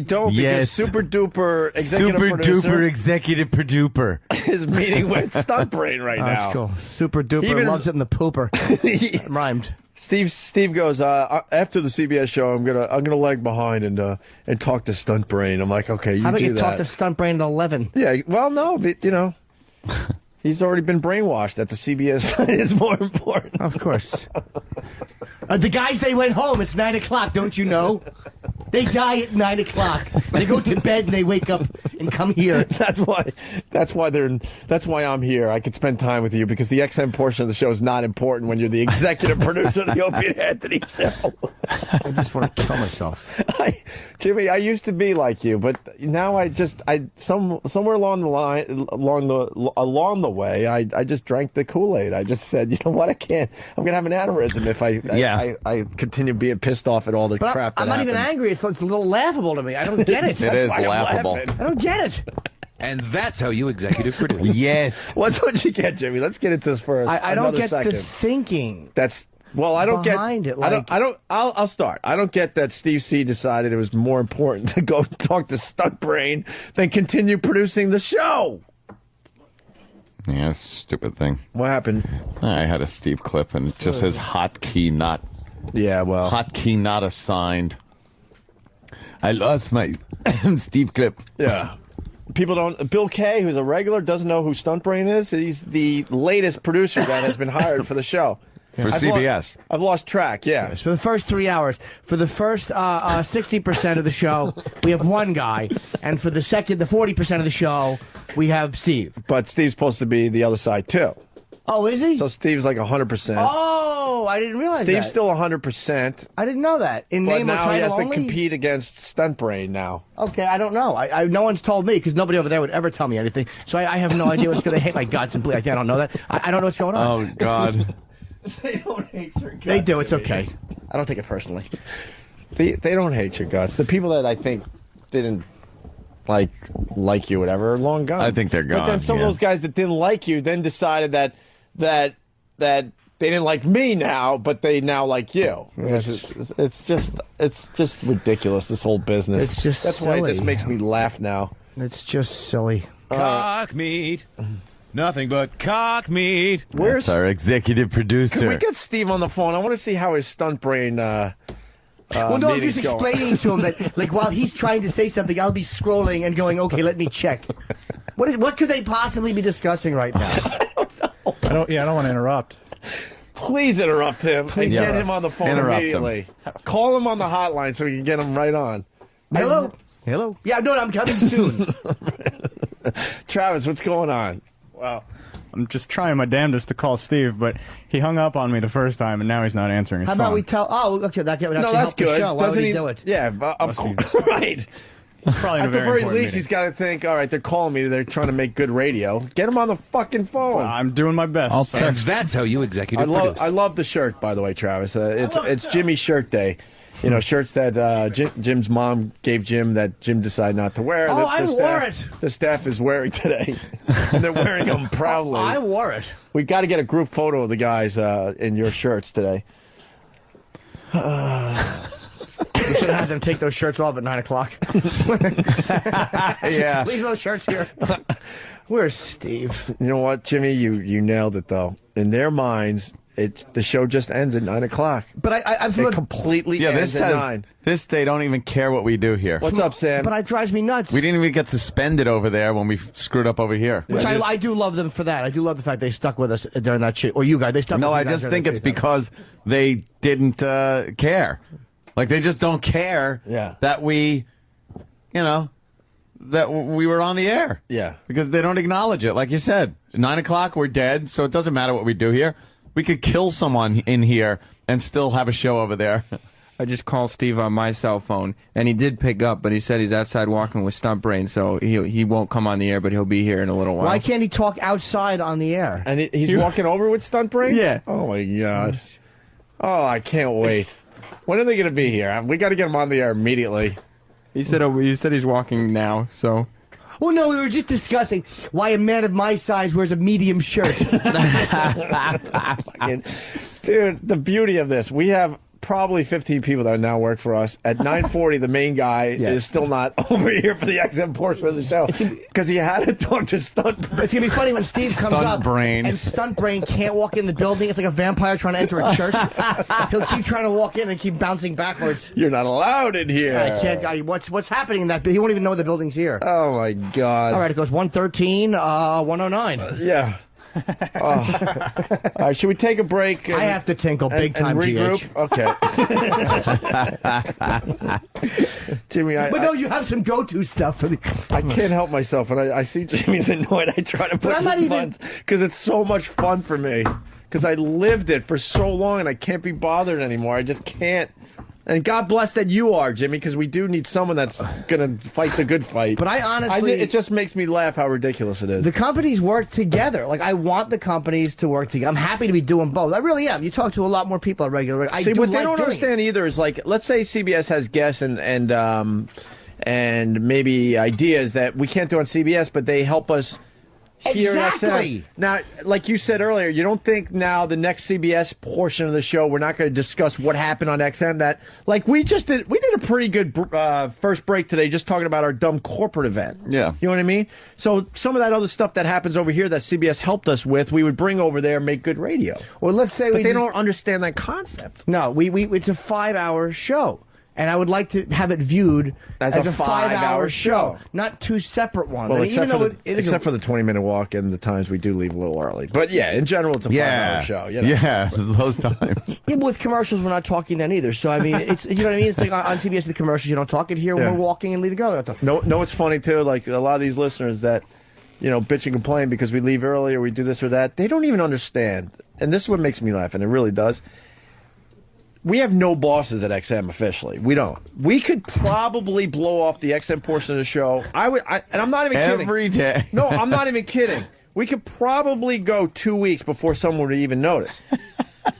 don't Yes. because Super Duper executive producer is meeting with Stuntbrain right now. That's cool. Super duper Even- loves it in the pooper. That rhymed. Steve goes after the CBS show. I'm gonna lag behind and talk to Stuntbrain. I'm like, okay, you How about do you that. talk to Stuntbrain at 11? Yeah, well, no, but he's already been brainwashed that the CBS is more important. Of course. The guys, they went home. It's 9 o'clock, don't you know? They die at 9 o'clock. They go to bed and they wake up and come here. That's why I'm here. I could spend time with you because the XM portion of the show is not important when you're the executive producer of the Opie and Anthony show. I just want to kill myself. Jimmy, I used to be like you, but now somewhere along the way, I just drank the Kool-Aid. I just said, you know what, I can't. I'm gonna have an aneurysm if I continue being pissed off at all the crap. I'm not even angry. It's a little laughable to me. I don't get it. It is laughable. I don't get it. And that's how you executive produce. Yes. What you get, Jimmy? Let's get into this first. I don't get second. the thinking. I don't behind get. it. Like, I'll start. I don't get that Steve C decided it was more important to go talk to Stuntbrain than continue producing the show. Yeah, it's a stupid thing. What happened? I had a Steve clip, and it just says hotkey not assigned. I lost my Steve clip. Yeah. People don't. Bill Kay, who's a regular, doesn't know who Stuntbrain is. He's the latest producer that has been hired for the show. For CBS. I've lost track, yeah. For the first 3 hours, for the first 60% of the show, we have one guy, and for the 40% of the show, we have Steve. But Steve's supposed to be the other side, too. Oh, is he? So Steve's like 100%. Oh, I didn't realize Steve's that. still 100%. I didn't know that. In But name or now he title has to only? compete against Stuntbrain now. Okay, I don't know. No one's told me, because nobody over there would ever tell me anything. So I have no idea what's going to hate my guts and bleed. I don't know that. I don't know what's going on. Oh, God. They don't hate your guts. They do. It's okay. I don't take it personally. They don't hate your guts. The people that I think didn't like you, whatever, are long gone. I think they're gone. But then some of those guys that didn't like you then decided that they didn't like me now, but they now like you. It's just ridiculous. This whole business. It's just that's why it just silly. makes me laugh now. It's just silly. Cock meat. Nothing but cock meat. Where's That's our executive producer. Can we get Steve on the phone? I want to see how his Stuntbrain. Well, no, I'm meeting's just going. explaining to him that, like, while he's trying to say something, I'll be scrolling and going, okay, let me check. What could they possibly be discussing right now? I don't want to interrupt. Please interrupt him and get him on the phone Interrupt immediately. Call him on the hotline so we can get him right on. Hello? Hello? Yeah, no, I'm coming soon. Travis, what's going on? Well, I'm just trying my damnedest to call Steve, but he hung up on me the first time, and now he's not answering his How phone. about we tell... Oh, okay, that would actually No, that's help the good. show. Why Doesn't would he do it? Yeah, of course. Right. It's probably in a At the very important least, meeting. he's got to think, all right, they're calling me. They're trying to make good radio. Get him on the fucking phone. Well, I'm doing my best. And that's how you executive produce. I love the shirt, by the way, Travis. It's Jimmy's shirt day. You know, shirts that Jim's mom gave Jim that Jim decided not to wear. Oh, I wore it. The staff is wearing today. And they're wearing them proudly. I wore it. We got to get a group photo of the guys in your shirts today. We should have had them take those shirts off at 9 o'clock. Yeah. Leave those shirts here. Where's Steve? You know what, Jimmy? You nailed it, though. In their minds, the show just ends at 9 o'clock. But I'm It completely ends at 9. They don't even care what we do here. What's up, Sam? But it drives me nuts. We didn't even get suspended over there when we screwed up over here. Which I do love them for that. I do love the fact they stuck with us during that shit. Or you guys, they stuck with No, you I guys just during think that it's shit. because they didn't care. Like, they just don't care that we, that we were on the air. Yeah. Because they don't acknowledge it. Like you said, 9 o'clock, we're dead, so it doesn't matter what we do here. We could kill someone in here and still have a show over there. I just called Steve on my cell phone, and he did pick up, but he said he's outside walking with Stuntbrain, so he won't come on the air, but he'll be here in a little while. Why can't he talk outside on the air? And he's walking over with Stuntbrain? Yeah. Oh, my gosh. Oh, I can't wait. When are they going to be here? We got to get him on the air immediately. He said he's walking now, so... Well, no, we were just discussing why a man of my size wears a medium shirt. Dude, the beauty of this, we have probably 15 people that now work for us. At 9:40, the main guy is still not over here for the XM portion of the show because he had to talk to Stuntbrain. It's going to be funny when Steve comes up Stuntbrain. and Stuntbrain can't walk in the building. It's like a vampire trying to enter a church. He'll keep trying to walk in and keep bouncing backwards. You're not allowed in here. I can't. What's happening in that? He won't even know the building's here. Oh, my God. All right, it goes 113, 109. Yeah. All right, should we take a break? I have to tinkle big time, regroup. GH. Okay. Jimmy, but no, you have some go-to stuff for the. I can't help myself, and I see Jimmy's annoyed. I try to put I'm not fun because it's so much fun for me. Because I lived it for so long, and I can't be bothered anymore. I just can't. And God bless that you are, Jimmy, because we do need someone that's going to fight the good fight. But I honestly... it just makes me laugh how ridiculous it is. The companies work together. Like, I want the companies to work together. I'm happy to be doing both. I really am. You talk to a lot more people on regular... See, what they don't understand either is, like, let's say CBS has guests and maybe ideas that we can't do on CBS, but they help us... Exactly. Now, like you said earlier, you don't think now the next CBS portion of the show we're not going to discuss what happened on XM? That like we did a pretty good first break today, just talking about our dumb corporate event. Yeah, you know what I mean. So some of that other stuff that happens over here that CBS helped us with, we would bring over there and make good radio. Well, let's say they don't understand that concept. No, it's a 5-hour show. And I would like to have it viewed as a 5-hour show, not two separate ones. Well, I mean, except for the 20-minute walk and the times we do leave a little early. But yeah, in general, it's a 5-hour show. You know? Yeah, those times. Yeah, but with commercials, we're not talking then either. So I mean, it's you know what I mean. It's like on CBS, the commercials you don't talk it here when we're walking and leave to go. No, it's funny too. Like a lot of these listeners that bitch and complain because we leave early or we do this or that. They don't even understand, and this is what makes me laugh, and it really does. We have no bosses at XM officially. We don't. We could probably blow off the XM portion of the show. And I'm not even kidding. Every day. No, I'm not even kidding. We could probably go 2 weeks before someone would even notice.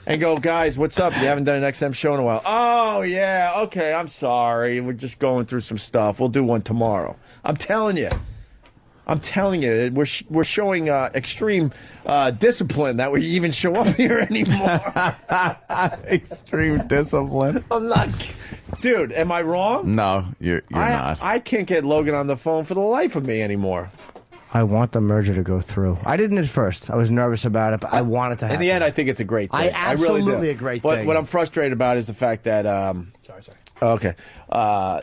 And go, guys, what's up? You haven't done an XM show in a while. Oh, yeah, okay, I'm sorry. We're just going through some stuff. We'll do one tomorrow. I'm telling you, we're showing extreme discipline that we even show up here anymore. Extreme discipline. I'm not, dude. Am I wrong? No, you're not. I can't get Logan on the phone for the life of me anymore. I want the merger to go through. I didn't at first. I was nervous about it, but I want it to happen. In the end, I think it's a great thing. Absolutely I really do. A great But thing. what I'm frustrated about is the fact that sorry. Okay.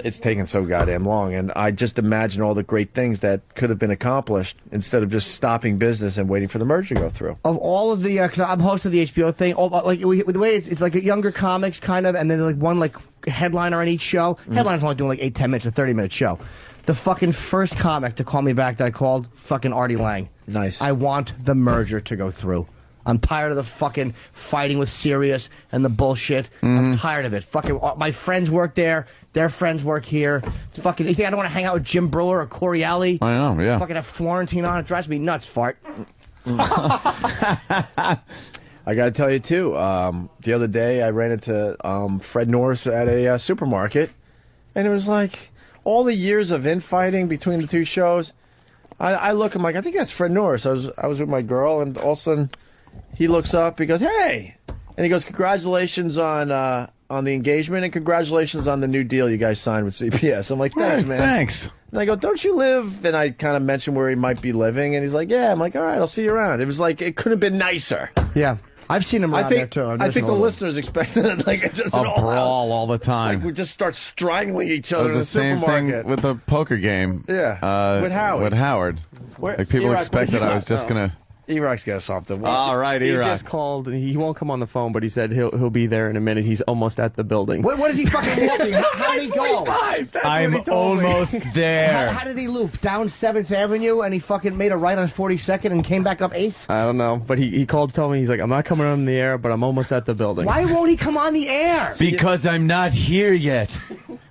It's taken so goddamn long, and I just imagine all the great things that could have been accomplished instead of just stopping business and waiting for the merger to go through. Of all of the, because I'm host of the HBO thing, the way it's like a younger comics kind of, and then like one like headliner on each show. Headliner's only doing like 8-10 minutes, a 30-minute show. The fucking first comic to call me back that I called, fucking Artie Lang. Nice. I want the merger to go through. I'm tired of the fucking fighting with Sirius and the bullshit. I'm tired of it. Fucking my friends work there. Their friends work here. Fucking, you think I don't want to hang out with Jim Brewer or Corey Alley? I know, yeah. Fucking have Florentine on. It drives me nuts, fart. I got to tell you, too, the other day I ran into Fred Norris at a supermarket, and it was like all the years of infighting between the two shows. I look, I'm like, I think that's Fred Norris. I was with my girl, and all of a sudden he looks up, he goes, hey! And he goes, congratulations on the engagement, and congratulations on the new deal you guys signed with CBS. I'm like, thanks, man. Thanks. And I go, don't you live? And I kind of mentioned where he might be living, and he's like, yeah. I'm like, all right, I'll see you around. It was like, it could have been nicer. Yeah. I've seen him around there, too. I think the listeners expect like just A an brawl all the time. Like we just start strangling each other It in was the the same supermarket. thing with the poker game. Yeah, with Howard. With Howard. Where- Like people Iraq, expect where that you I was at? just gonna E-Rock's got something. All right, He E-Rock. just called. He won't come on the phone, but he said he'll be there in a minute. He's almost at the building. What is he fucking looping? How did he go? I'm almost there. How did he loop? Down 7th Avenue and he fucking made a right on 42nd and came back up 8th? I don't know, but he called to tell me, he's like, I'm not coming on the air, but I'm almost at the building. Why won't he come on the air? Because I'm not here yet.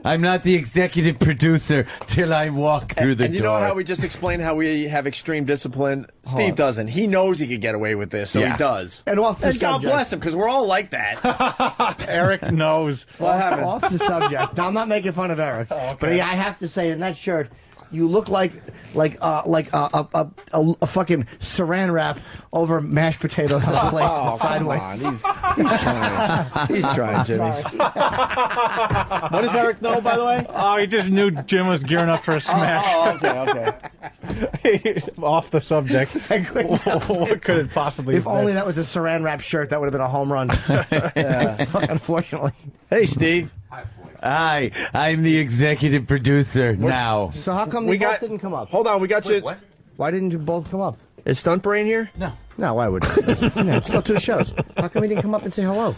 I'm not the executive producer till I walk through the And you door. know how we just explained how we have extreme discipline? Steve doesn't. He knows he could get away with this, so Yeah. he does. And off the And God subject. bless him, because we're all like that. Eric knows. What happened? Off the subject. No, I'm not making fun of Eric. But yeah, I have to say, in that shirt, you look like a fucking saran wrap over mashed potatoes on a plate sideways. He's trying. He's trying, Jimmy. What does Eric know, by the way? Oh, he just knew Jim was gearing up for a smash. Okay. Off the subject. What could it possibly If have only been? that was a saran wrap shirt, that would have been a home run. Unfortunately. Hey, Steve. Hi, I'm the executive producer now. So how come We they both got- didn't come up? Hold on, we got you. What? Why didn't you both come up? Is Stuntbrain here? No, why would you? Let's go to the shows. How come he didn't come up and say hello?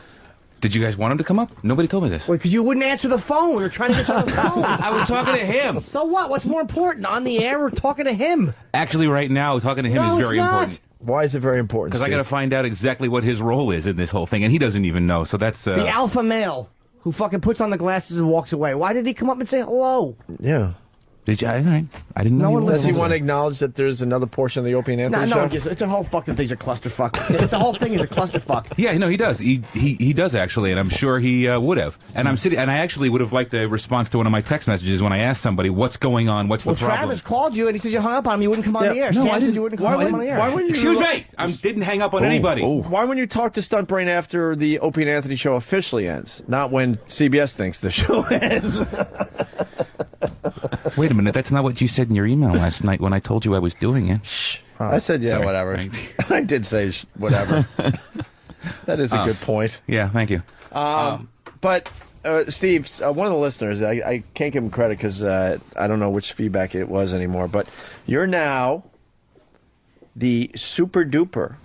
Did you guys want him to come up? Nobody told me this. Well, because you wouldn't answer the phone. We were trying to get you on the phone. I was talking to him. So what? What's more important? On the air, we're talking to him. Actually, right now, talking to him No, is it's very not. important. Why is it very important? Because I got to find out exactly what his role is in this whole thing, and he doesn't even know. So that's The alpha male who fucking puts on the glasses and walks away. Why did he come up and say hello? Yeah. Did you? All right. I didn't know. No you one were Does he listens. want to acknowledge that there's another portion of the Opie and Anthony No, show? no, it's a whole fucking thing's a clusterfuck. The whole thing is a clusterfuck. Yeah, no, he does. He does actually, and I'm sure he would have. And I actually would have liked a response to one of my text messages when I asked somebody what's going on, what's Well, the problem. Travis called you and he said you hung up on him. You wouldn't come on the air. No, Sam I said didn't. you wouldn't Why come on the air. wouldn't you? Excuse me, I didn't hang up on anybody. Why wouldn't you talk to Stuntbrain after the Opie and Anthony show officially ends, not when CBS thinks the show ends? Wait a minute, that's not what you said in your email last night when I told you I was doing it. I said, yeah, Sorry. whatever. Thanks. I did say whatever. That is a good point. Yeah, thank you. But, Steve, one of the listeners, I can't give him credit because I don't know which feedback it was anymore, but you're now the super duper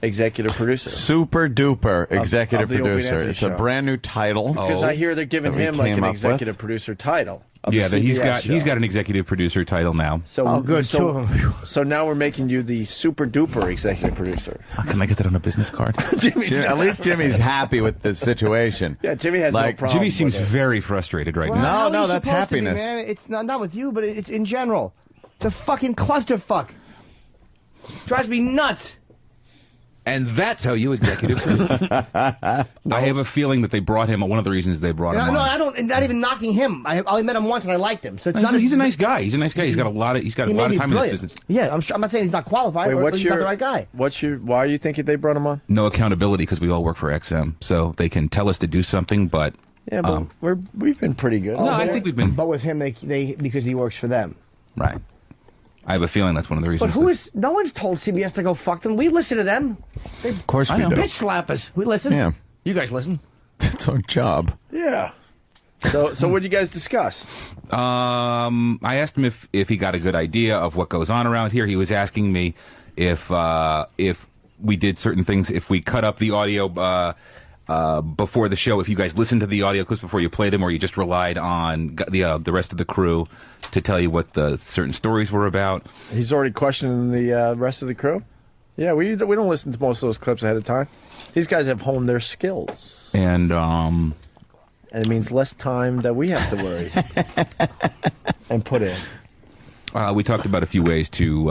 executive producer. Super duper executive of the Opie and producer. Anthony It's a show. brand new title. Because I hear they're giving that we him like came an up with. executive producer title. of Yeah, the he's CBS got show. an executive producer title now. So, Oh, good, two of them. So now we're making you the super duper executive producer. Can I get that on a business card? At least Jimmy's happy with the situation. Yeah, Jimmy has Like, no problem. Jimmy seems with it. very frustrated right Well, now. how no, are you that's supposed to be, happiness. man? It's not with you, but it's in general. It's a fucking clusterfuck. Drives me nuts. And that's how you executive produce. I have a feeling that they brought him. One of the reasons they brought him No, on. I don't. Not even knocking him. I only met him once and I liked him. So it's not. He's a nice guy. He's a nice guy. He's got a lot of. He's got a He may lot of be time in this brilliant. business. Yeah, I'm not saying he's not qualified. Wait, or what's he's your not the right guy. Why are you thinking they brought him on? No accountability because we all work for XM, so they can tell us to do something, but Yeah, but we've been pretty good. no, I think we've been But with him, they because he works for them. right. I have a feeling that's one of the reasons. But who is? No one's told CBS to go fuck them. We listen to them. Of course we I know. do. Bitch slap us. We listen. Yeah. You guys listen. It's our job. Yeah. So what did you guys discuss? I asked him if he got a good idea of what goes on around here. He was asking me if we did certain things, if we cut up the audio before the show, if you guys listened to the audio clips before you played them, or you just relied on the rest of the crew to tell you what the certain stories were about. He's already questioning the rest of the crew. Yeah, we don't listen to most of those clips ahead of time. These guys have honed their skills, And and it means less time that we have to worry and put in. we talked about a few ways to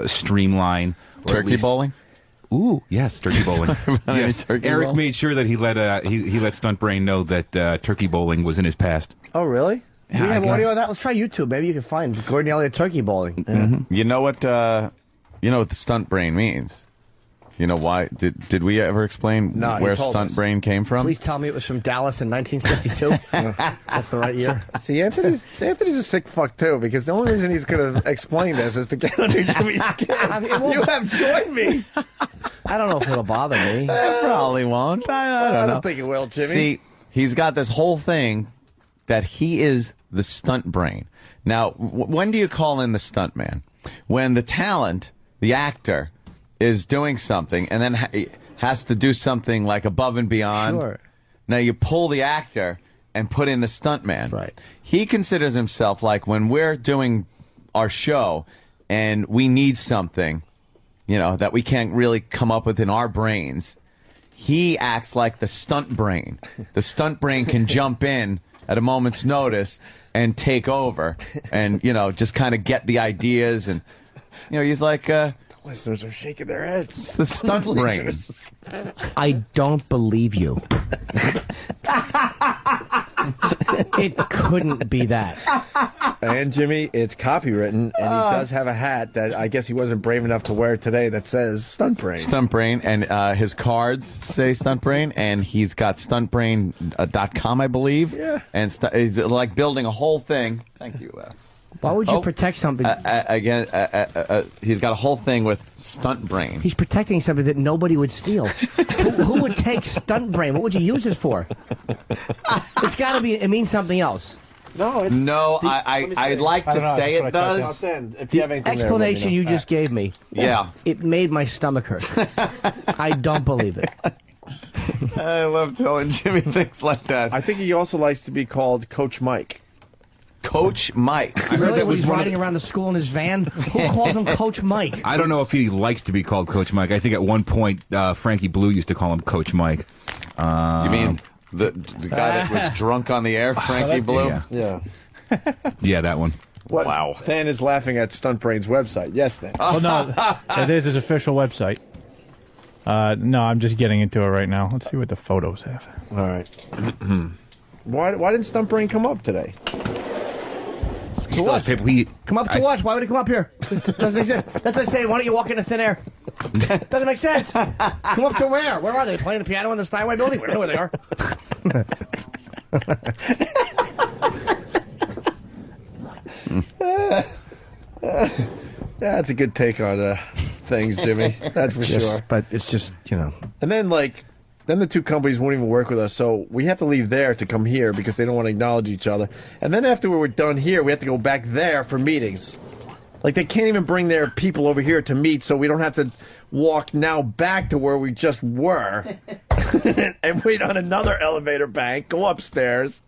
streamline or at Turkey least- bowling? Ooh, yes, turkey bowling. Any Yes, turkey Eric bowl? made sure that he let Stuntbrain know that turkey bowling was in his past. Oh, really? We have audio of that. Let's try YouTube. Maybe you can find Gordon Elliott turkey bowling. You know what the stunt brain means? You know why? Did we ever explain No, he where told stunt us. brain came from? Please tell me it was from Dallas in 1962. That's the right year. See, Anthony's a sick fuck too, because the only reason he's going to explain this is to get under Jimmy's skin. You have joined me. I don't know if it'll bother me. Probably won't. I don't know. I don't think it will, Jimmy. See, he's got this whole thing that he is the stunt brain. Now, when do you call in the stunt man? when the talent, the actor, is doing something and then has to do something like above and beyond. Sure. Now you pull the actor and put in the stuntman. Right. He considers himself like when we're doing our show and we need something, that we can't really come up with in our brains. He acts like the stunt brain. The stunt brain can jump in at a moment's notice and take over and, just kind of get the ideas. And, he's like, the Listeners are shaking their heads. it's the stunt brain. I don't believe you. It couldn't be that. And Jimmy, it's copywritten, and he does have a hat that I guess he wasn't brave enough to wear today that says Stuntbrain. Stuntbrain, and his cards say Stuntbrain, and he's got stuntbrain.com, I believe. Yeah. And he's like building a whole thing. Thank you. Why would you protect something? He's got a whole thing with Stuntbrain. He's protecting something that nobody would steal. who would take Stuntbrain? What would you use it for? It's got to be. It means something else. No, it's I'd like to say it does. If you have anything Explanation you just gave me. Yeah. It made my stomach hurt. I don't believe it. I love telling Jimmy things like that. I think he also likes to be called Coach Mike. Coach Mike. I heard that when he's riding around the school in his van. Who calls him Coach Mike? I don't know if he likes to be called Coach Mike. I think at one point Frankie Blue used to call him Coach Mike. You mean the guy that was drunk on the air, Frankie Blue? Yeah. Yeah. Yeah, that one. What? Wow. Dan is laughing at Stuntbrain's website. Yes, Dan. Oh, no. It is his official website. No, I'm just getting into it right now. Let's see what the photos have. All right. Why didn't Stuntbrain come up today? Still has paper. Come up to what? Why would he come up here? Doesn't exist. That's like saying, why don't you walk into thin air? Doesn't make sense. Come up to where? Where are they? Playing the piano in the Steinway building? We don't know where they are. That's a good take on things, Jimmy. That's for sure. But it's just, And then, then the two companies won't even work with us, so we have to leave there to come here because they don't want to acknowledge each other. And then after we're done here, we have to go back there for meetings. Like, they can't even bring their people over here to meet, so we don't have to walk now back to where we just were and wait on another elevator bank, go upstairs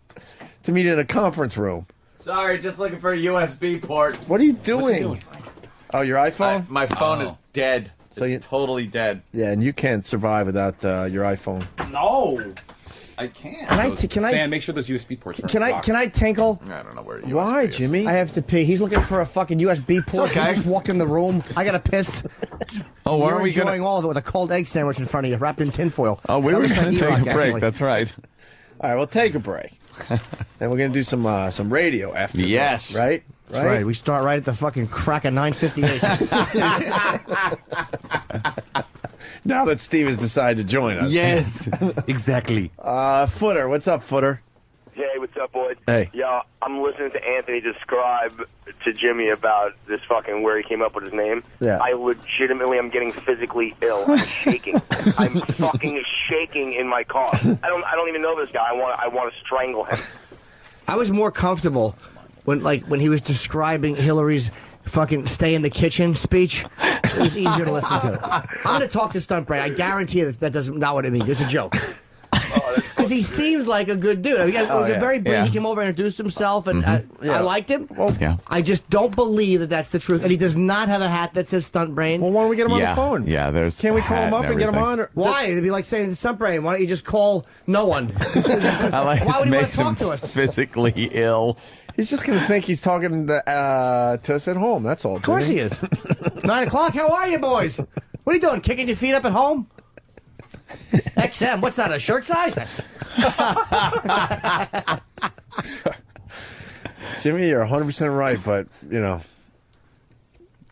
to meet in a conference room. Sorry, just looking for a USB port. What are you doing? Oh, your iPhone? My phone is dead. So it's totally dead. Yeah, and you can't survive without your iPhone. No, I can't. Can I Stan, make sure those USB ports are Can I tinkle? I don't know where. USB Why, is. Jimmy? I have to pee. He's looking for a fucking USB port. okay. He just walked in the room. I gotta piss. Oh, why You're are we enjoying gonna? all of it with a cold egg sandwich in front of you, wrapped in tinfoil. Oh, we were That looks going to like take E-Rock, a break. actually. That's right. All right, we'll take a break. Then we're going to do some radio after. Yes. Right? That's right. We start right at the fucking crack of 9:58. Now that Steve has decided to join us. Yes, exactly. Footer, what's up, Footer? Hey, what's up, boys? Hey. Yeah, I'm listening to Anthony describe to Jimmy about this fucking where he came up with his name. Yeah. I legitimately am getting physically ill. I'm shaking. I'm fucking shaking in my car. I don't even know this guy. I want to strangle him. I was more comfortable when he was describing Hillary's fucking stay in the kitchen speech. It was easier to listen to. I'm going to talk to Stuntbrain. I guarantee you that doesn't not what it means. It's a joke. Because he seems like a good dude. I mean, it was a very brief. Yeah. He came over and introduced himself, and I liked him. Yeah. I just don't believe that that's the truth. And he does not have a hat that says Stuntbrain. Well, why don't we get him on the phone? Yeah, there's. Can't we call him up and get him on? Or, Why? It'd be like saying Stuntbrain. Why don't you just call no one? I like Why would he want makes to talk him to us? physically ill. he's just going to think he's talking to us at home. That's all. Of course he is. 9 o'clock. How are you, boys? What are you doing? Kicking your feet up at home? XM. What's that? A shirt size? Jimmy, you're 100% right, but,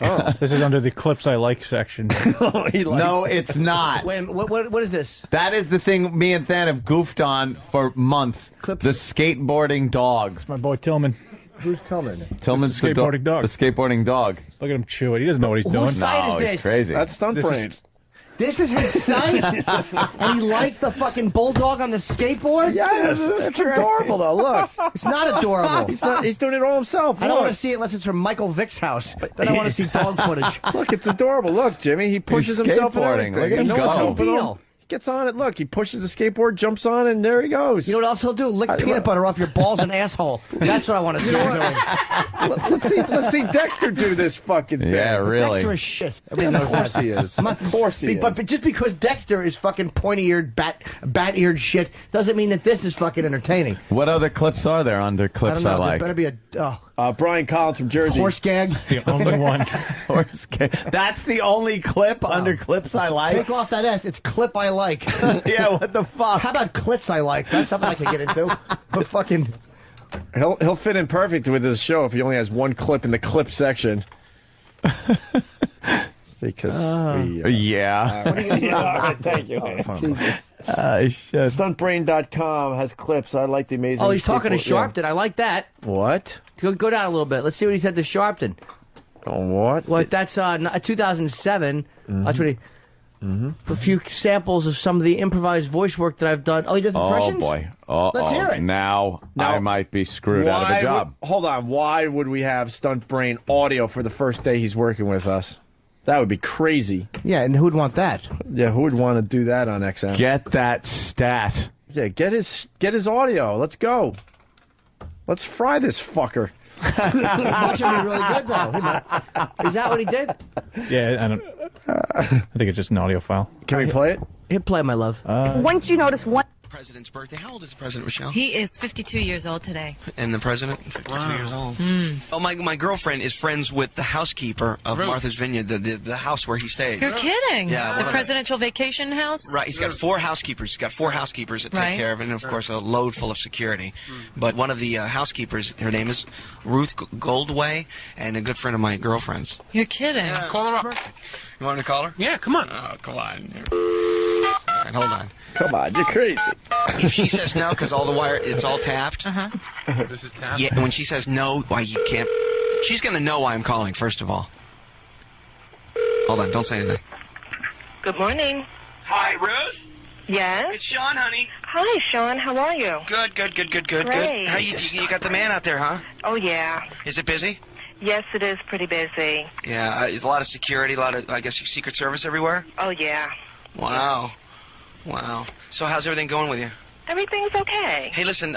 Oh. This is under the clips I like section. No, it's not. Wait, what is this? That is the thing me and Than have goofed on for months. Clips. The skateboarding dog. My boy Tillman. Who's Tillman? Tillman's It's the skateboarding dog. The skateboarding dog. Look at him chew it. He doesn't know what he's doing. Whose side No, is he's this? crazy. that's Stuntbrain. This is his site? And he likes the fucking bulldog on the skateboard? Yes, it's adorable though. Look, It's not adorable. he's doing it all himself. I don't Look. want to see it unless it's from Michael Vick's house. Then I want to see dog footage. Look, it's adorable. Look, Jimmy, he pushes He's himself and skateboarding. everything. Look at him No one's go. helping him. Deal. He gets on it. Look, he pushes the skateboard, jumps on, and there he goes. You know what else he'll do? Lick peanut butter off your balls and asshole. That's what I want to see him doing. let's see Dexter do this fucking thing. Yeah, really. Dexter is shit. Everybody knows Of course that. he is. I'm not- Of course he is. But just because Dexter is fucking pointy-eared, bat-eared shit doesn't mean that this is fucking entertaining. What other clips are there under clips I I, don't know. There like? better be a Brian Collins from Jersey. horse gag. The only one. Horse gag. That's the only clip under clips I like. Take off that S. It's clip I like. Yeah, what the fuck? How about clits I like? That's something I can get into. But fucking. He'll fit in perfect with this show if he only has one clip in the clip section. Because Yeah. all right, thank you. Shit. Stuntbrain.com has clips. I like the amazing. Oh, he's talking to skateboard- Sharpton. I like that. Yeah. What? Go down a little bit. Let's see what he said to Sharpton. Oh, what? Well, that's 2007. That's what he. A few samples of some of the improvised voice work that I've done. Oh, he does impressions? Oh, boy. Oh, Let's hear it. Now I might be screwed out of a job. Hold on. Why would we have Stuntbrain audio for the first day he's working with us? That would be crazy. Yeah, and who'd want that? Yeah, who would want to do that on XM? Get that stat. Yeah, get his audio. Let's go. Let's fry this fucker. That should be really good, though. Is that what he did? Yeah, I think it's just an audio file. Can we play it? Hit play, my love. Once you notice one. President's birthday. How old is the president, Michelle? He is 52 years old today. And the president? 52 years old. Oh, my girlfriend is friends with the housekeeper of Martha's Vineyard, the house where he stays. You're kidding? Yeah, The presidential vacation house? Right, he's got 4 housekeepers. He's got 4 housekeepers that take care of it, and of course a load full of security. But one of the housekeepers, her name is Ruth Goldway, and a good friend of my girlfriend's. You're kidding. Call her up. You want me to call her? Yeah, come on. Oh, come on. All right, hold on. Come on, you're crazy. If she says no, because all the wire, it's all tapped. This is tapped. Yeah, and when she says no, why you can't? She's gonna know why I'm calling. First of all, hold on, don't say anything. Good morning. Hi, Ruth. Yes? It's Sean, honey. Hi, Sean. How are you? Good. Great. How you got the man out there, huh? Oh, yeah. Is it busy? Yes, it is pretty busy. Yeah, a lot of security, a lot of, I guess, Secret Service everywhere. Oh, yeah. Wow. So how's everything going with you? Everything's okay. Hey, listen,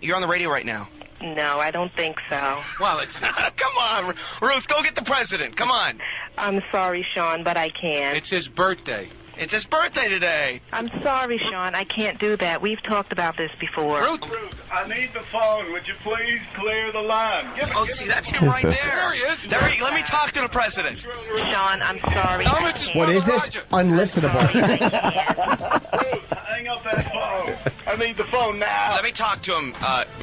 you're on the radio right now. No, I don't think so. Well, it's Come on, Ruth, go get the president. Come on. I'm sorry, Sean, but I can't. his birthday. It's his birthday today. I'm sorry, Sean. I can't do that. We've talked about this before. Ruth, I need the phone. Would you please clear the line? See, that's him right this? there. There he is. Let me talk to the president. Sean, I'm sorry. tell him it's his What brother is this? Roger. Unlistenable. Hang up that phone. I need the phone now. Let me talk to him,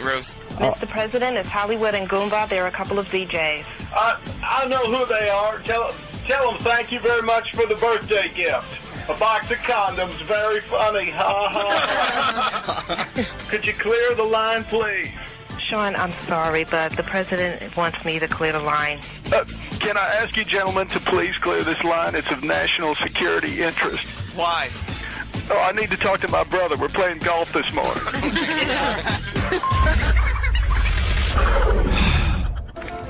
Ruth. Mr. President, it's Hollywood and Goomba. There are a couple of DJs. I know who they are. Tell them thank you very much for the birthday gift. A box of condoms. Very funny. Ha ha. Could you clear the line, please? Sean, I'm sorry, but the President wants me to clear the line. Can I ask you gentlemen to please clear this line? It's of national security interest. Why? Oh, I need to talk to my brother. We're playing golf this morning.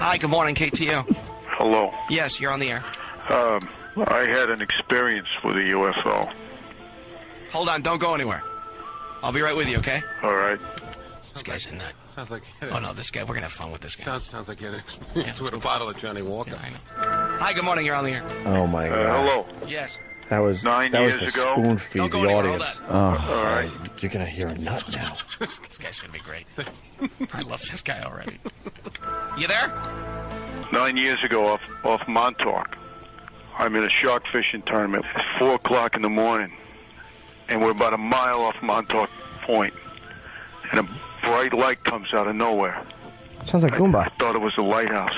Hi, good morning, KTO. Hello. Yes, you're on the air. I had an experience with a UFO. Hold on, don't go anywhere. I'll be right with you, okay? All right. This guy's a nut. Sounds like Oh, no, this guy, we're going to have fun with this guy. sounds like you had experience with a bottle of Johnny Walker. I know. Hi, good morning, you're on the air. Oh my God. Hello. Yes. That was 9 that was years the ago. spoon feed Don't go the anywhere, audience. hold All right. You're gonna hear a nut now. This guy's going to be great. I love this guy already. You there? 9 years ago off Montauk. I'm in a shark fishing tournament. It's 4 o'clock in the morning, and we're about a mile off Montauk Point, and a bright light comes out of nowhere. Sounds like Goomba. I thought it was a lighthouse.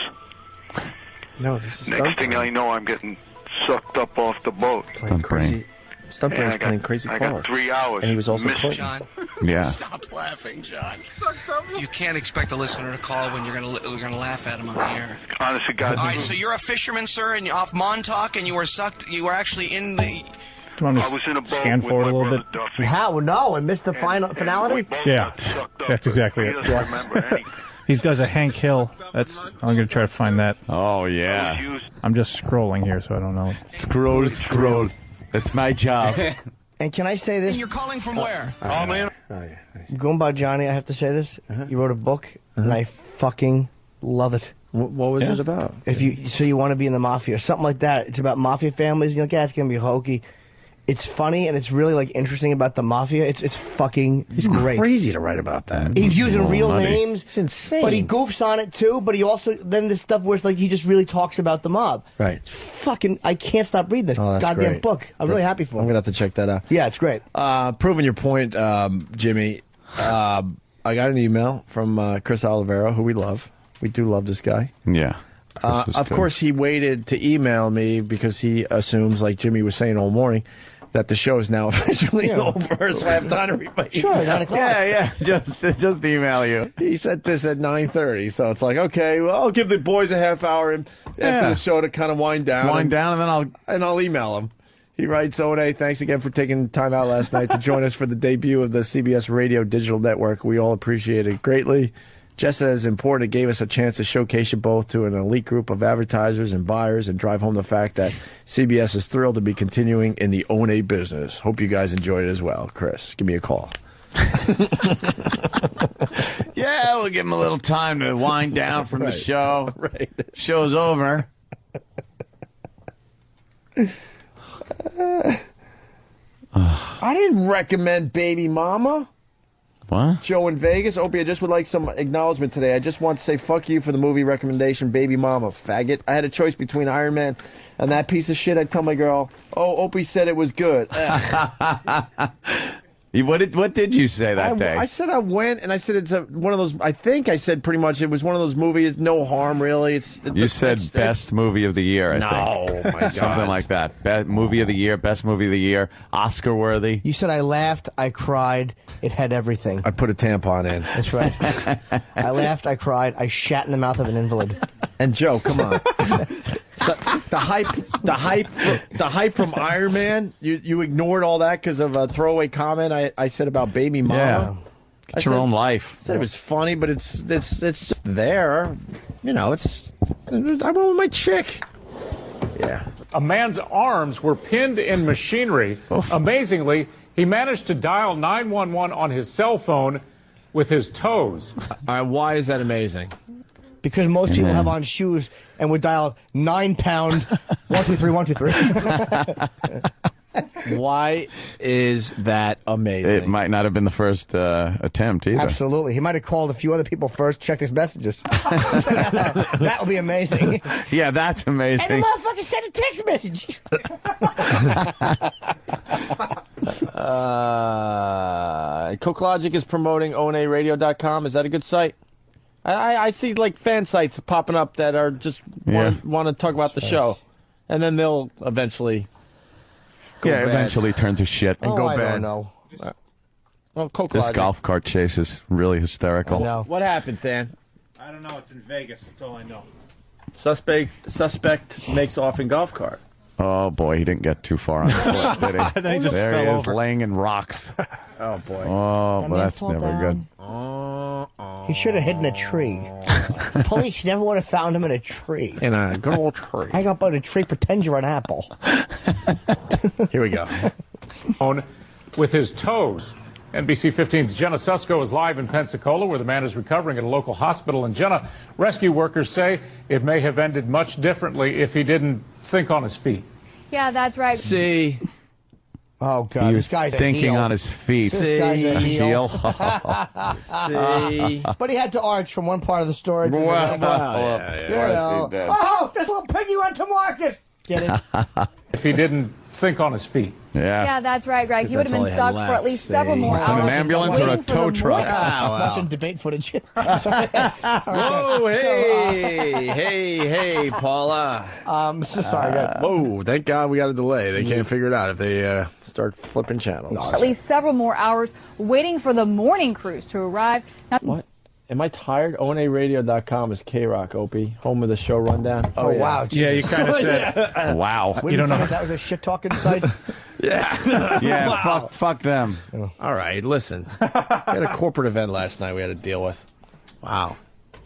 No, this is Next thing I know, I'm getting sucked up off the boat. Playing crazy. Stuntbrain's playing crazy I caller. got 3 hours. And he was also Missed Clinton. John? Yeah. Stop laughing, John. You can't expect the listener to call when you're gonna laugh at him on the air. Honest to God. All right, so you're a fisherman, sir, and you're off Montauk, and you were sucked. You were actually in the. You want me I to was in a boat scan with forward my a little brother bit? Duffy. How? No, I missed the finality. Yeah, that's exactly He it. doesn't remember anything. He does a Hank Hill. I'm going to try to find that. Oh, yeah. I'm just scrolling here, so I don't know. Scroll. That's my job. And can I say this? And you're calling from where? Oh, man. Goomba Johnny, I have to say this. You wrote a book, and I fucking love it. What was it about? If you want to be in the mafia or something like that. It's about mafia families. And you're like, yeah, it's gonna be hokey. It's funny and it's really like interesting about the mafia. It's fucking great. Crazy to write about that. He's using real money. names. It's insane. But he goofs on it too. But he also then this stuff where it's like he just really talks about the mob. Right. Fucking, I can't stop reading this Oh, that's goddamn great. book. I'm really happy for I'm him. gonna have to check that out. Yeah, it's great. Proving your point, Jimmy. I got an email from Chris Olivero, who we love. We do love this guy. Yeah. Of course, he waited to email me because he assumes, like Jimmy was saying all morning, that the show is now officially over, so I have time to read my email. Sure, 9 o'clock. Yeah, just email you. He sent this at 9:30, so it's like, okay, well, I'll give the boys a half hour after the show to kind of wind down. And then I'll email him. He writes, One, thanks again for taking time out last night to join us for the debut of the CBS Radio Digital Network. We all appreciate it greatly. Just as important, it gave us a chance to showcase you both to an elite group of advertisers and buyers and drive home the fact that CBS is thrilled to be continuing in the One business. Hope you guys enjoyed it as well. Chris, give me a call. Yeah, we'll give him a little time to wind down from the show. Right. Show's over. I didn't recommend Baby Mama. What? Joe in Vegas. Opie, I just would like some acknowledgement today. I just want to say fuck you for the movie recommendation, Baby Mama, faggot. I had a choice between Iron Man and that piece of shit. I'd tell my girl, Opie said it was good. What did you say that day? I said I went, and I said it's one of those, I think I said pretty much it was one of those movies, no harm really. You said best movie of the year, I think. No, my God. Something like that. Movie of the year, best movie of the year, Oscar worthy. You said I laughed, I cried, it had everything. I put a tampon in. That's right. I laughed, I cried, I shat in the mouth of an invalid. And Joe, come on. The hype from Iron Man. You ignored all that because of a throwaway comment I said about Baby Mama. Yeah. Get your own life. I said it was funny, but it's just there. You know, I went with my chick. Yeah. A man's arms were pinned in machinery. Amazingly, he managed to dial 911 on his cell phone with his toes. Why is that amazing? Because most people have on shoes and would dial 9 pound 123 123. Why is that amazing? It might not have been the first attempt either. Absolutely. He might have called a few other people first, checked his messages. That would be amazing. Yeah, that's amazing. And the motherfucker sent a text message. Coke Logic is promoting onaradio.com. Is that a good site? I see like fan sites popping up that are just want to talk about the show, and then they'll eventually eventually turn to shit and go I bad. don't know. Well, Coke This Logic. golf cart chase is really hysterical. No. What happened, Dan? I don't know. It's in Vegas. That's all I know. Suspect makes off in golf cart. Oh boy, he didn't get too far on the foot, did he? Then he just there he fell is, over. laying in rocks. Oh boy. Oh, well, that's fall never down. good. He should have hidden a tree. Police never would have found him in a tree. In a good old tree. Hang up on a tree, pretend you're an apple. Here we go. Phone with his toes. NBC 15's Jenna Susko is live in Pensacola, where the man is recovering at a local hospital. And Jenna, rescue workers say it may have ended much differently if he didn't think on his feet. Yeah, that's right. See. Oh, God. He This was guy's thinking a heel. on his feet. This guy's a heel. See. But he had to arch from one part of the story to the Wow. next. You know. Oh, this little piggy went to market. Get it? If he didn't think on his feet. Yeah, that's right, Greg. He would have all been he had stuck for left. at least several more Was it hours. an ambulance or a waiting for tow the truck? morning- Russian debate footage. Sorry. Whoa, hey, Paula. Sorry, guys. Whoa, thank God we got a delay. They can't figure it out if they start flipping channels. At least several more hours waiting for the morning crews to arrive. Now, What? Am I tired? ONARadio.com is K-Rock, Opie. Home of the show rundown. Oh, wow. Yeah, you Jesus. kind of said, Wow. You don't know that was a shit-talking site? Yeah. Yeah, Wow. fuck them. All right, listen. We had a corporate event last night we had to deal with. Wow.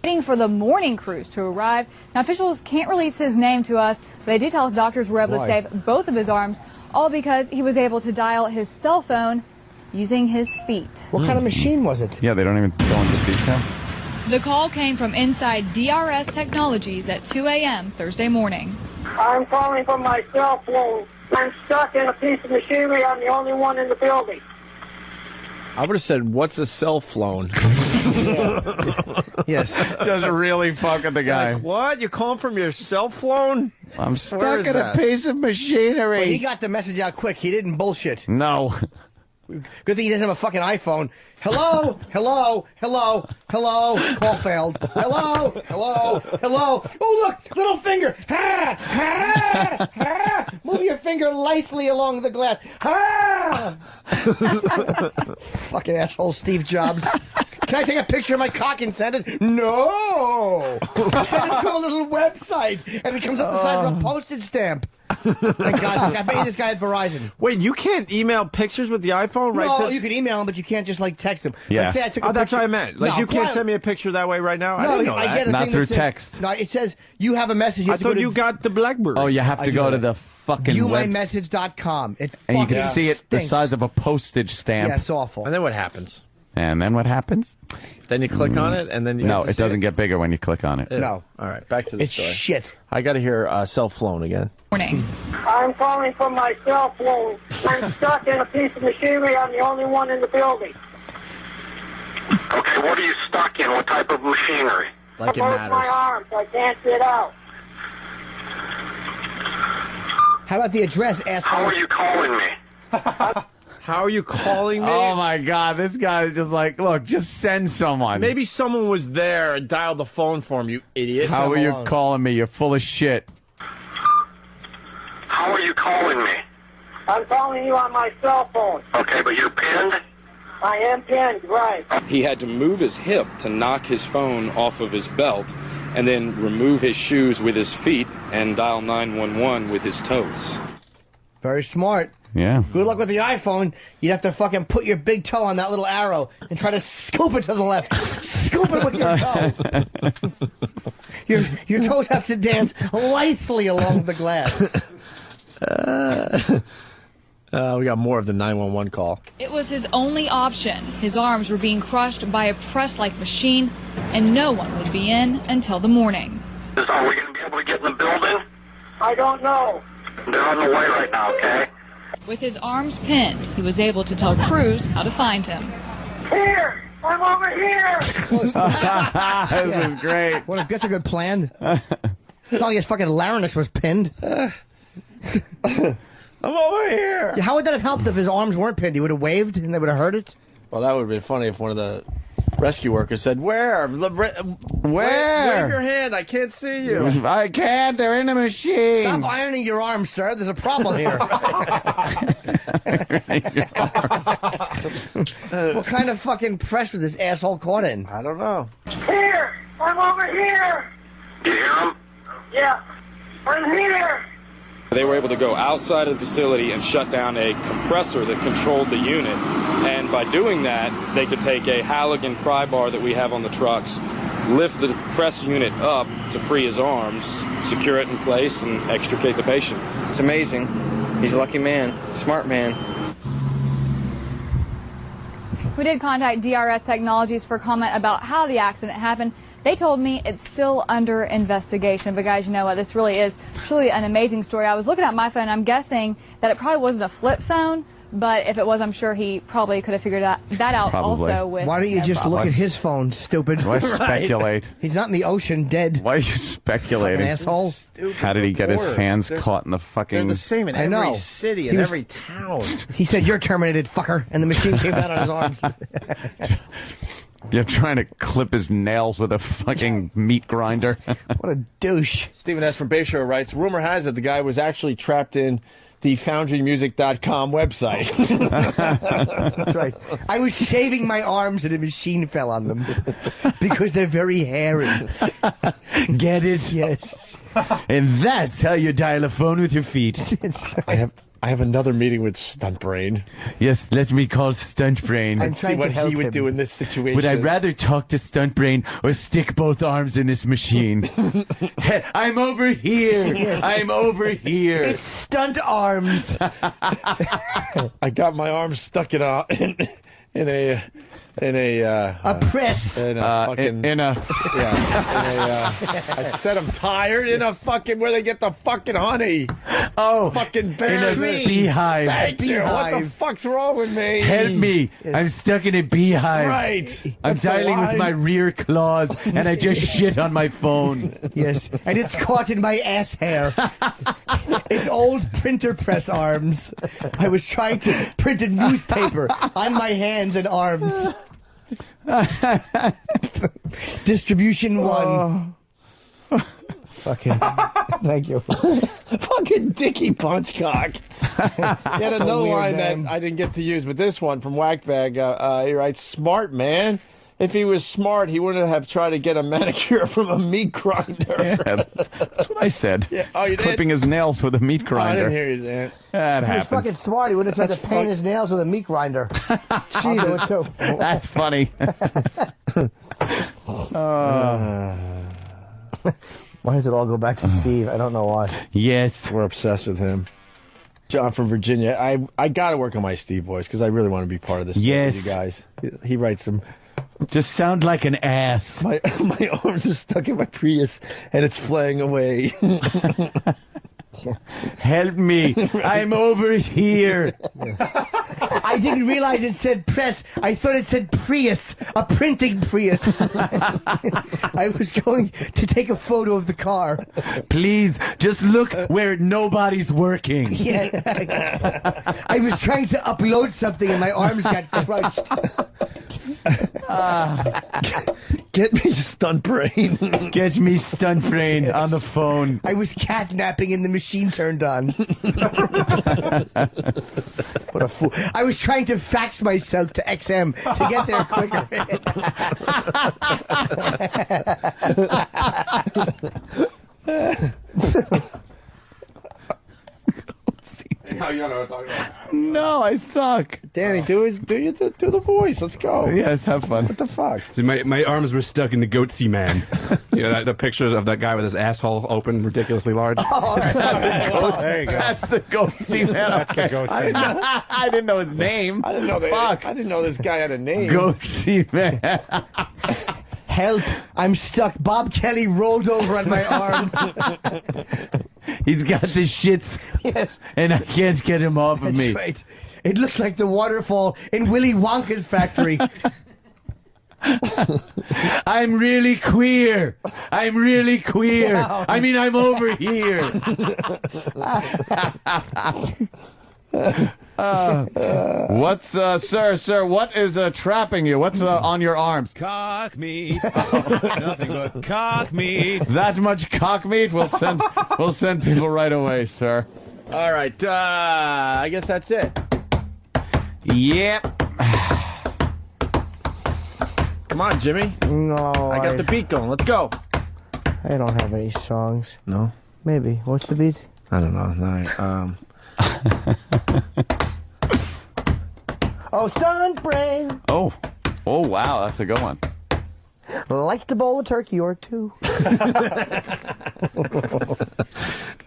Waiting for the morning crews to arrive. Now, officials can't release his name to us, but they do tell us doctors were able to Why? save both of his arms, all because he was able to dial his cell phone using his feet. What kind of machine was it? Yeah, they don't even go into detail. The call came from inside DRS Technologies at 2 a.m. Thursday morning. I'm calling from my cell phone. I'm stuck in a piece of machinery. I'm the only one in the building. I would have said, what's a cell phone? Yes. Just really fucking the guy. Like, what? You calling from your cell phone? I'm Where stuck is in a that? piece of machinery. But he got the message out quick. He didn't bullshit. No. Good thing he doesn't have a fucking iPhone. Hello? Hello? Hello? Hello? Call failed. Hello? Hello? Hello? Oh, look! Little finger! Ha! Ha! Ha! Move your finger lightly along the glass. Ha! Fucking asshole Steve Jobs. Can I take a picture of my cock and send it? No! Send it to a little website, and it comes up the size of a postage stamp. Thank God, I bet you this guy at Verizon. Wait, you can't email pictures with the iPhone, right? No, you can email him, but you can't just like text him. Yeah. Let's say I took a Oh, that's picture. what I meant. Like, No, you can't why- send me a picture that way right now? I No, didn't know I that. get a Not thing through that says- text. No, it says you have a message. You I have to go thought to you got the BlackBerry. Oh, you have to go to the fucking web, viewmymessage.com. It and you can fucking see it the stinks. size of a postage stamp. Yeah, it's awful. And then what happens? And then what happens? Then you click on it, and then you No, get to it see doesn't get bigger when you click on it. No. All right, back to the It's story. shit. I got to hear cell phone again. Morning. I'm calling from my cell phone. I'm stuck in a piece of machinery. I'm the only one in the building. Okay, what are you stuck in? What type of machinery? Like it Both matters. my arms. I can't get out. How about the address, asshole? How are you calling me? How are you calling me? Oh my God, this guy's just like, look, just send someone. Maybe someone was there and dialed the phone for him, you idiot. How are you alone. calling me? You're full of shit. How are you calling me? I'm calling you on my cell phone. Okay, but you're pinned? I am pinned, right. He had to move his hip to knock his phone off of his belt and then remove his shoes with his feet and dial 911 with his toes. Very smart. Yeah. Good luck with the iPhone. You'd have to fucking put your big toe on that little arrow and try to scoop it to the left. Scoop it with your toe. your toes have to dance lithely along the glass. We got more of the 911 call. It was his only option. His arms were being crushed by a press-like machine, and no one would be in until the morning. Are we going to be able to get in the building? I don't know. They're on the way right now, okay? With his arms pinned, he was able to tell crews how to find him. Here! I'm over here! This is great. That's a good plan. It's not like his fucking larynx was pinned. I'm over here. Yeah, how would that have helped if his arms weren't pinned? He would have waved and they would have heard it? Well, that would have been funny if one of the rescue workers said, Where? Where? Wave your hand. I can't see you. I can't. They're in a machine. Stop ironing your arms, sir. There's a problem here. What kind of fucking press was this asshole caught in? I don't know. Here! I'm over here! Do you hear them? Yeah. I'm here! They were able to go outside of the facility and shut down a compressor that controlled the unit. And by doing that, they could take a Halligan pry bar that we have on the trucks, lift the press unit up to free his arms, secure it in place, and extricate the patient. It's amazing. He's a lucky man, smart man. We did contact DRS Technologies for comment about how the accident happened. They told me it's still under investigation. But guys, you know what? This really is truly an amazing story. I was looking at my phone. I'm guessing that it probably wasn't a flip phone. But if it was, I'm sure he probably could have figured that out Probably. also with... Why don't you just look Why- at his phone, stupid? Why speculate? He's not in the ocean dead. Why are you speculating? Fucking asshole. How did he get his Reporters. hands They're- caught in the They're fucking... the same in I every know. city He and was- every town. He said, "You're terminated, fucker," and the machine came down on his arms. You're trying to clip his nails with a fucking meat grinder. What a douche. Stephen S. from Bayshore writes, rumor has it the guy was actually trapped in the FoundryMusic.com website. That's right. I was shaving my arms and a machine fell on them because they're very hairy. Get it? Yes. And that's how you dial a phone with your feet. I I have another meeting with Stuntbrain. Yes, let me call Stuntbrain. I'm See trying what to help he would him. do in this situation. Would I rather talk to Stuntbrain or stick both arms in this machine? Hey, I'm over here. Yes. I'm over here. It's stunt arms. I got my arms stuck in a press. I said I'm tired in a fucking where they get the fucking honey. Oh, fucking in a beehive. Thank you. What the fuck's wrong with me? Help me. Yes. I'm stuck in a beehive. Right. I'm That's the dialing with line. my rear claws, and I just shit on my phone. Yes, and it's caught in my ass hair. It's old printer press arms. I was trying to print a newspaper on my hands and arms. Distribution 1. Fucking. Thank you. Fucking Dickie Punchcock. He had another weird line name. that I didn't get to use, but this one from Whackbag. He writes, "Smart man. If he was smart, he wouldn't have tried to get a manicure from a meat grinder." Yeah, that's what I said. Yeah. Oh, you He's did? clipping his nails with a meat I grinder. didn't hear you, Dan. That If he was happens. fucking smart, he wouldn't have tried to paint his nails with a meat grinder. I'll do it too. That's funny. Why does it all go back to Steve? I don't know why. Yes. We're obsessed with him. John from Virginia. I got to work on my Steve voice because I really want to be part of this. Yes. With you guys. He writes them. Just sound like an ass. My arms are stuck in my Prius and it's flying away. Help me. I'm over here. I didn't realize it said press. I thought it said Prius, a printing Prius. I was going to take a photo of the car. Please, just look where nobody's working. Yeah. I was trying to upload something and my arms got crushed. Get me Stuntbrain. Get me Stuntbrain on the phone. I was catnapping and the machine turned on. What a fool. I was trying to fax myself to XM to get there quicker. Now you don't know what I'm talking about. No, I suck. Danny, do the voice. Let's go. Yes, have fun. What the fuck? See, my arms were stuck in the goatsy man. You know, the pictures of that guy with his asshole open ridiculously large. There you go. That's the goatee man. That's the goatee. I didn't know his name. I didn't know that. Fuck. I didn't know this guy had a name. Goatee man. Help, I'm stuck. Bob Kelly rolled over on my arms. He's got the shits, Yes. and I can't get him off of That's me. right. It looks like the waterfall in Willy Wonka's factory. I'm really queer. I'm really queer. No. I mean, I'm over here. What's, sir, what is trapping you? What's on your arms? Cock meat. Nothing but cock meat. That much cock meat? We'll send people right away, sir. All right. I guess that's it. Yep. Come on, Jimmy. No. I got the beat going. Let's go. I don't have any songs. No. Maybe. What's the beat? I don't know. No, Oh, Stuntbrain Oh, wow, that's a good one. likes to bowl a turkey or two.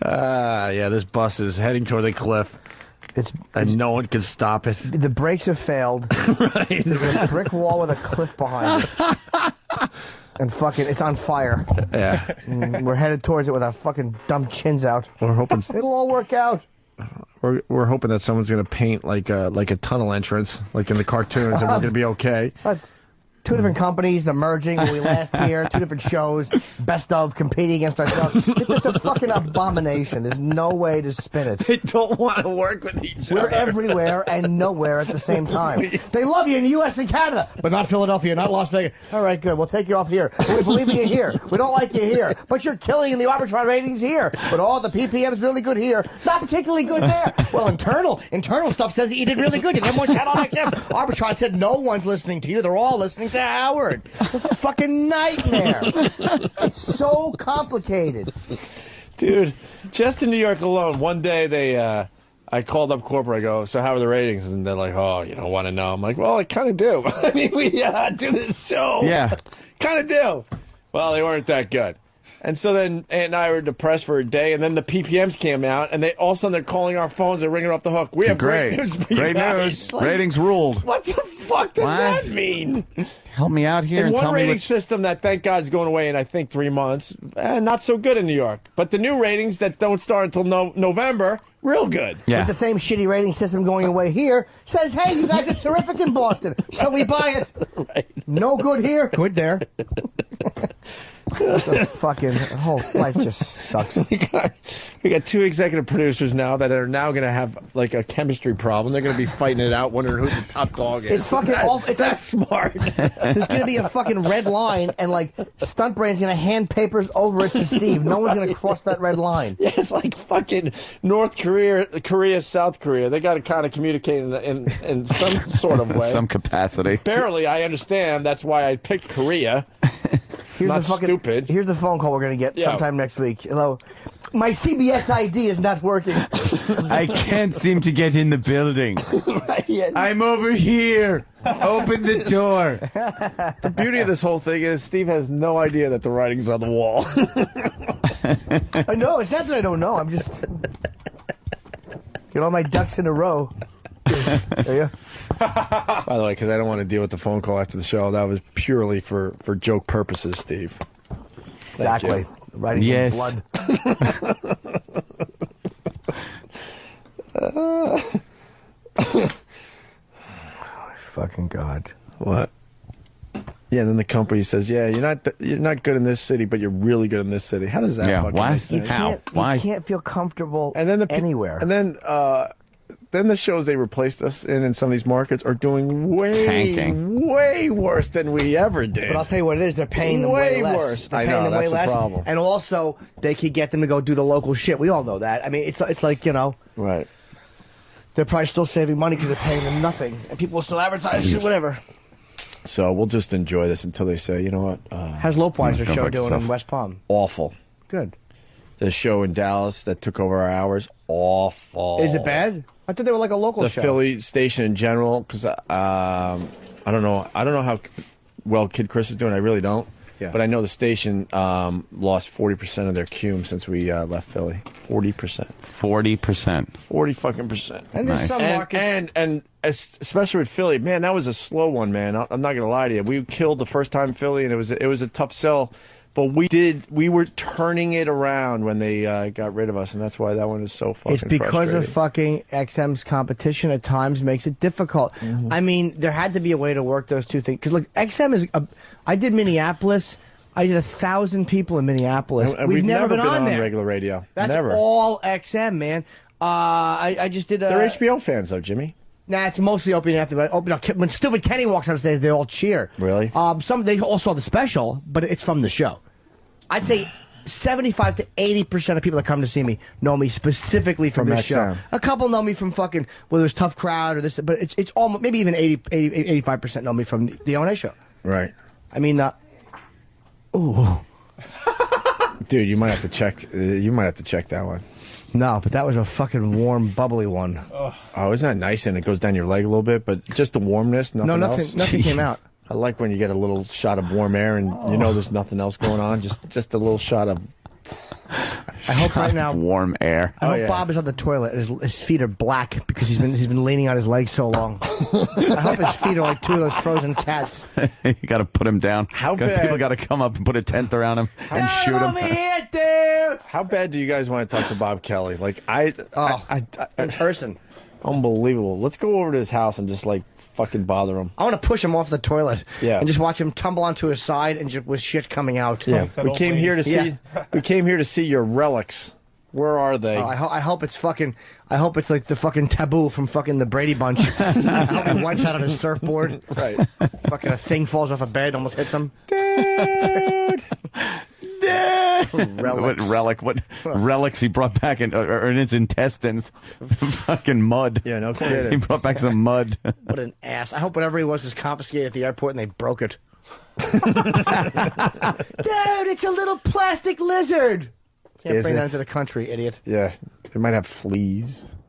yeah, this bus is heading toward the cliff. And no one can stop it. The brakes have failed. Right. There's a brick wall with a cliff behind it. And fucking, it's on fire. Yeah. We're headed towards it with our fucking dumb chins out. We're hoping. It'll all work out. We're hoping that someone's gonna paint like a tunnel entrance, like in the cartoons, and we're gonna be okay. That's two different companies, they're merging when we last here, two different shows, best of, competing against ourselves. It's a fucking abomination. There's no way to spin it. They don't want to work with each other. We're everywhere and nowhere at the same time. They love you in the U.S. and Canada, but not Philadelphia, not Las Vegas. All right, good. We'll take you off here. We believe in you here. We don't like you here. But you're killing in the Arbitron ratings here. But all the PPM's really good here. Not particularly good there. Well, internal stuff says that you did really good. You did one channel on XM. Arbitron said no one's listening to you. They're all listening to Howard. It's a fucking nightmare. It's so complicated. Dude, just in New York alone, one day they, I called up corporate. I go, so how are the ratings? And they're like, oh, you don't want to know. I'm like, well, I kind of do. I mean, we do this show. Yeah. Kind of do. Well, they weren't that good. And so then Aunt and I were depressed for a day, and then the PPMs came out, and all of a sudden they're calling our phones and ringing off the hook. We have great news for you Great guys. news. Ratings ruled. What the fuck does that mean? Help me out here and one tell me rating what's... system that, thank God, is going away in, I think, 3 months. Not so good in New York. But the new ratings that don't start until November, real good. With the same shitty rating system going away here, says, hey, you guys are terrific in Boston, so we buy it. Right. No good here, good there. The fucking whole life just sucks. We got 2 executive producers now that are now going to have like a chemistry problem. They're going to be fighting it out, wondering who the top dog is. It's fucking awful. That's smart. There's going to be a fucking red line, and like Stuntbrain's going to hand papers over it to Steve. No one's going to cross that red line. Yeah, it's like fucking North Korea, South Korea. They got to kind of communicate in some sort of way. Some capacity. Barely, I understand. That's why I picked Korea. Not stupid. Here's the phone call we're going to get sometime next week. Hello. My CBS ID is not working. I can't seem to get in the building. I'm over here. Open the door. The beauty of this whole thing is Steve has no idea that the writing's on the wall. No, it's not that I don't know. I'm just get all my ducks in a row. There you. By the way, because I don't want to deal with the phone call after the show. That was purely for joke purposes, Steve. Exactly. Writing in blood. Fucking God. What? Yeah, and then the company says, "Yeah, you're not good in this city, but you're really good in this city." How does that? fucking make sense? You can't feel comfortable anywhere. And then the shows they replaced us in some of these markets are doing way worse than we ever did. But I'll tell you what it is, they're paying them way less. Worse. They're I paying know, them that's way the less. problem. And also, they could get them to go do the local shit. We all know that. I mean, it's like, you know. Right. They're probably still saving money because they're paying them nothing. And people will still advertise shit, whatever. So we'll just enjoy this until they say, you know what? How's Lopeweiser's show doing in West Palm? Awful. Good. The show in Dallas that took over our hours, awful. Is it bad? I thought they were like a local show. The Philly station in general, because I don't know how well Kid Chris is doing. I really don't. Yeah. But I know the station lost 40% of their cume since we left Philly. 40%. 40%. 40 fucking percent. And there's some markets. And especially with Philly, man, that was a slow one, man. I'm not gonna lie to you. We killed the first time Philly, and it was a tough sell. But we were turning it around when they got rid of us, and that's why that one is so fucking It's because of frustrating. fucking XM's competition at times makes it difficult. I mean, there had to be a way to work those two things. Because, look, XM is... I did Minneapolis. I did 1,000 people in Minneapolis. And we've never been on there. regular radio. That's never. all XM, man. I just did... They're HBO fans, though, Jimmy. Nah, it's mostly Opie and after. When Stupid Kenny walks on stage, they all cheer. Really? They all saw the special, but it's from the show. I'd say 75 to 80% of people that come to see me know me specifically from this show. A couple know me from fucking whether it's Tough Crowd or this, but it's almost maybe even 85% know me from the O&A show. Right. I mean, ooh, dude, you might have to check. You might have to check that one. No, but that was a fucking warm, bubbly one. Oh, isn't that nice? And it goes down your leg a little bit, but just the warmness. Nothing else? Nothing came out. I like when you get a little shot of warm air and you know there's nothing else going on. Just a little shot of. I hope right now warm air. I hope Bob is on the toilet. His feet are black because he's been leaning on his legs so long. I hope his feet are like two of those frozen cats. You got to put him down. How bad? People got to come up and put a tent around him and shoot him. Over here, dude. How bad do you guys want to talk to Bob Kelly? Like in person. Unbelievable. Let's go over to his house and just like fucking bother him. I want to push him off the toilet. Yeah. And just watch him tumble onto his side and just with shit coming out. Yeah. We came here to see. We came here to see your relics. Where are they? I hope it's fucking. I hope it's like the fucking Taboo from fucking the Brady Bunch. I hope he wipes out on his surfboard. Right. Fucking a thing falls off a bed, almost hits him. Dude. What relics he brought back in his intestines? Fucking mud. Yeah, no kidding. He brought back some mud. What an ass. I hope whatever he was confiscated at the airport and they broke it. Dude, it's a little plastic lizard. Can't bring that into the country, idiot. Yeah, they might have fleas.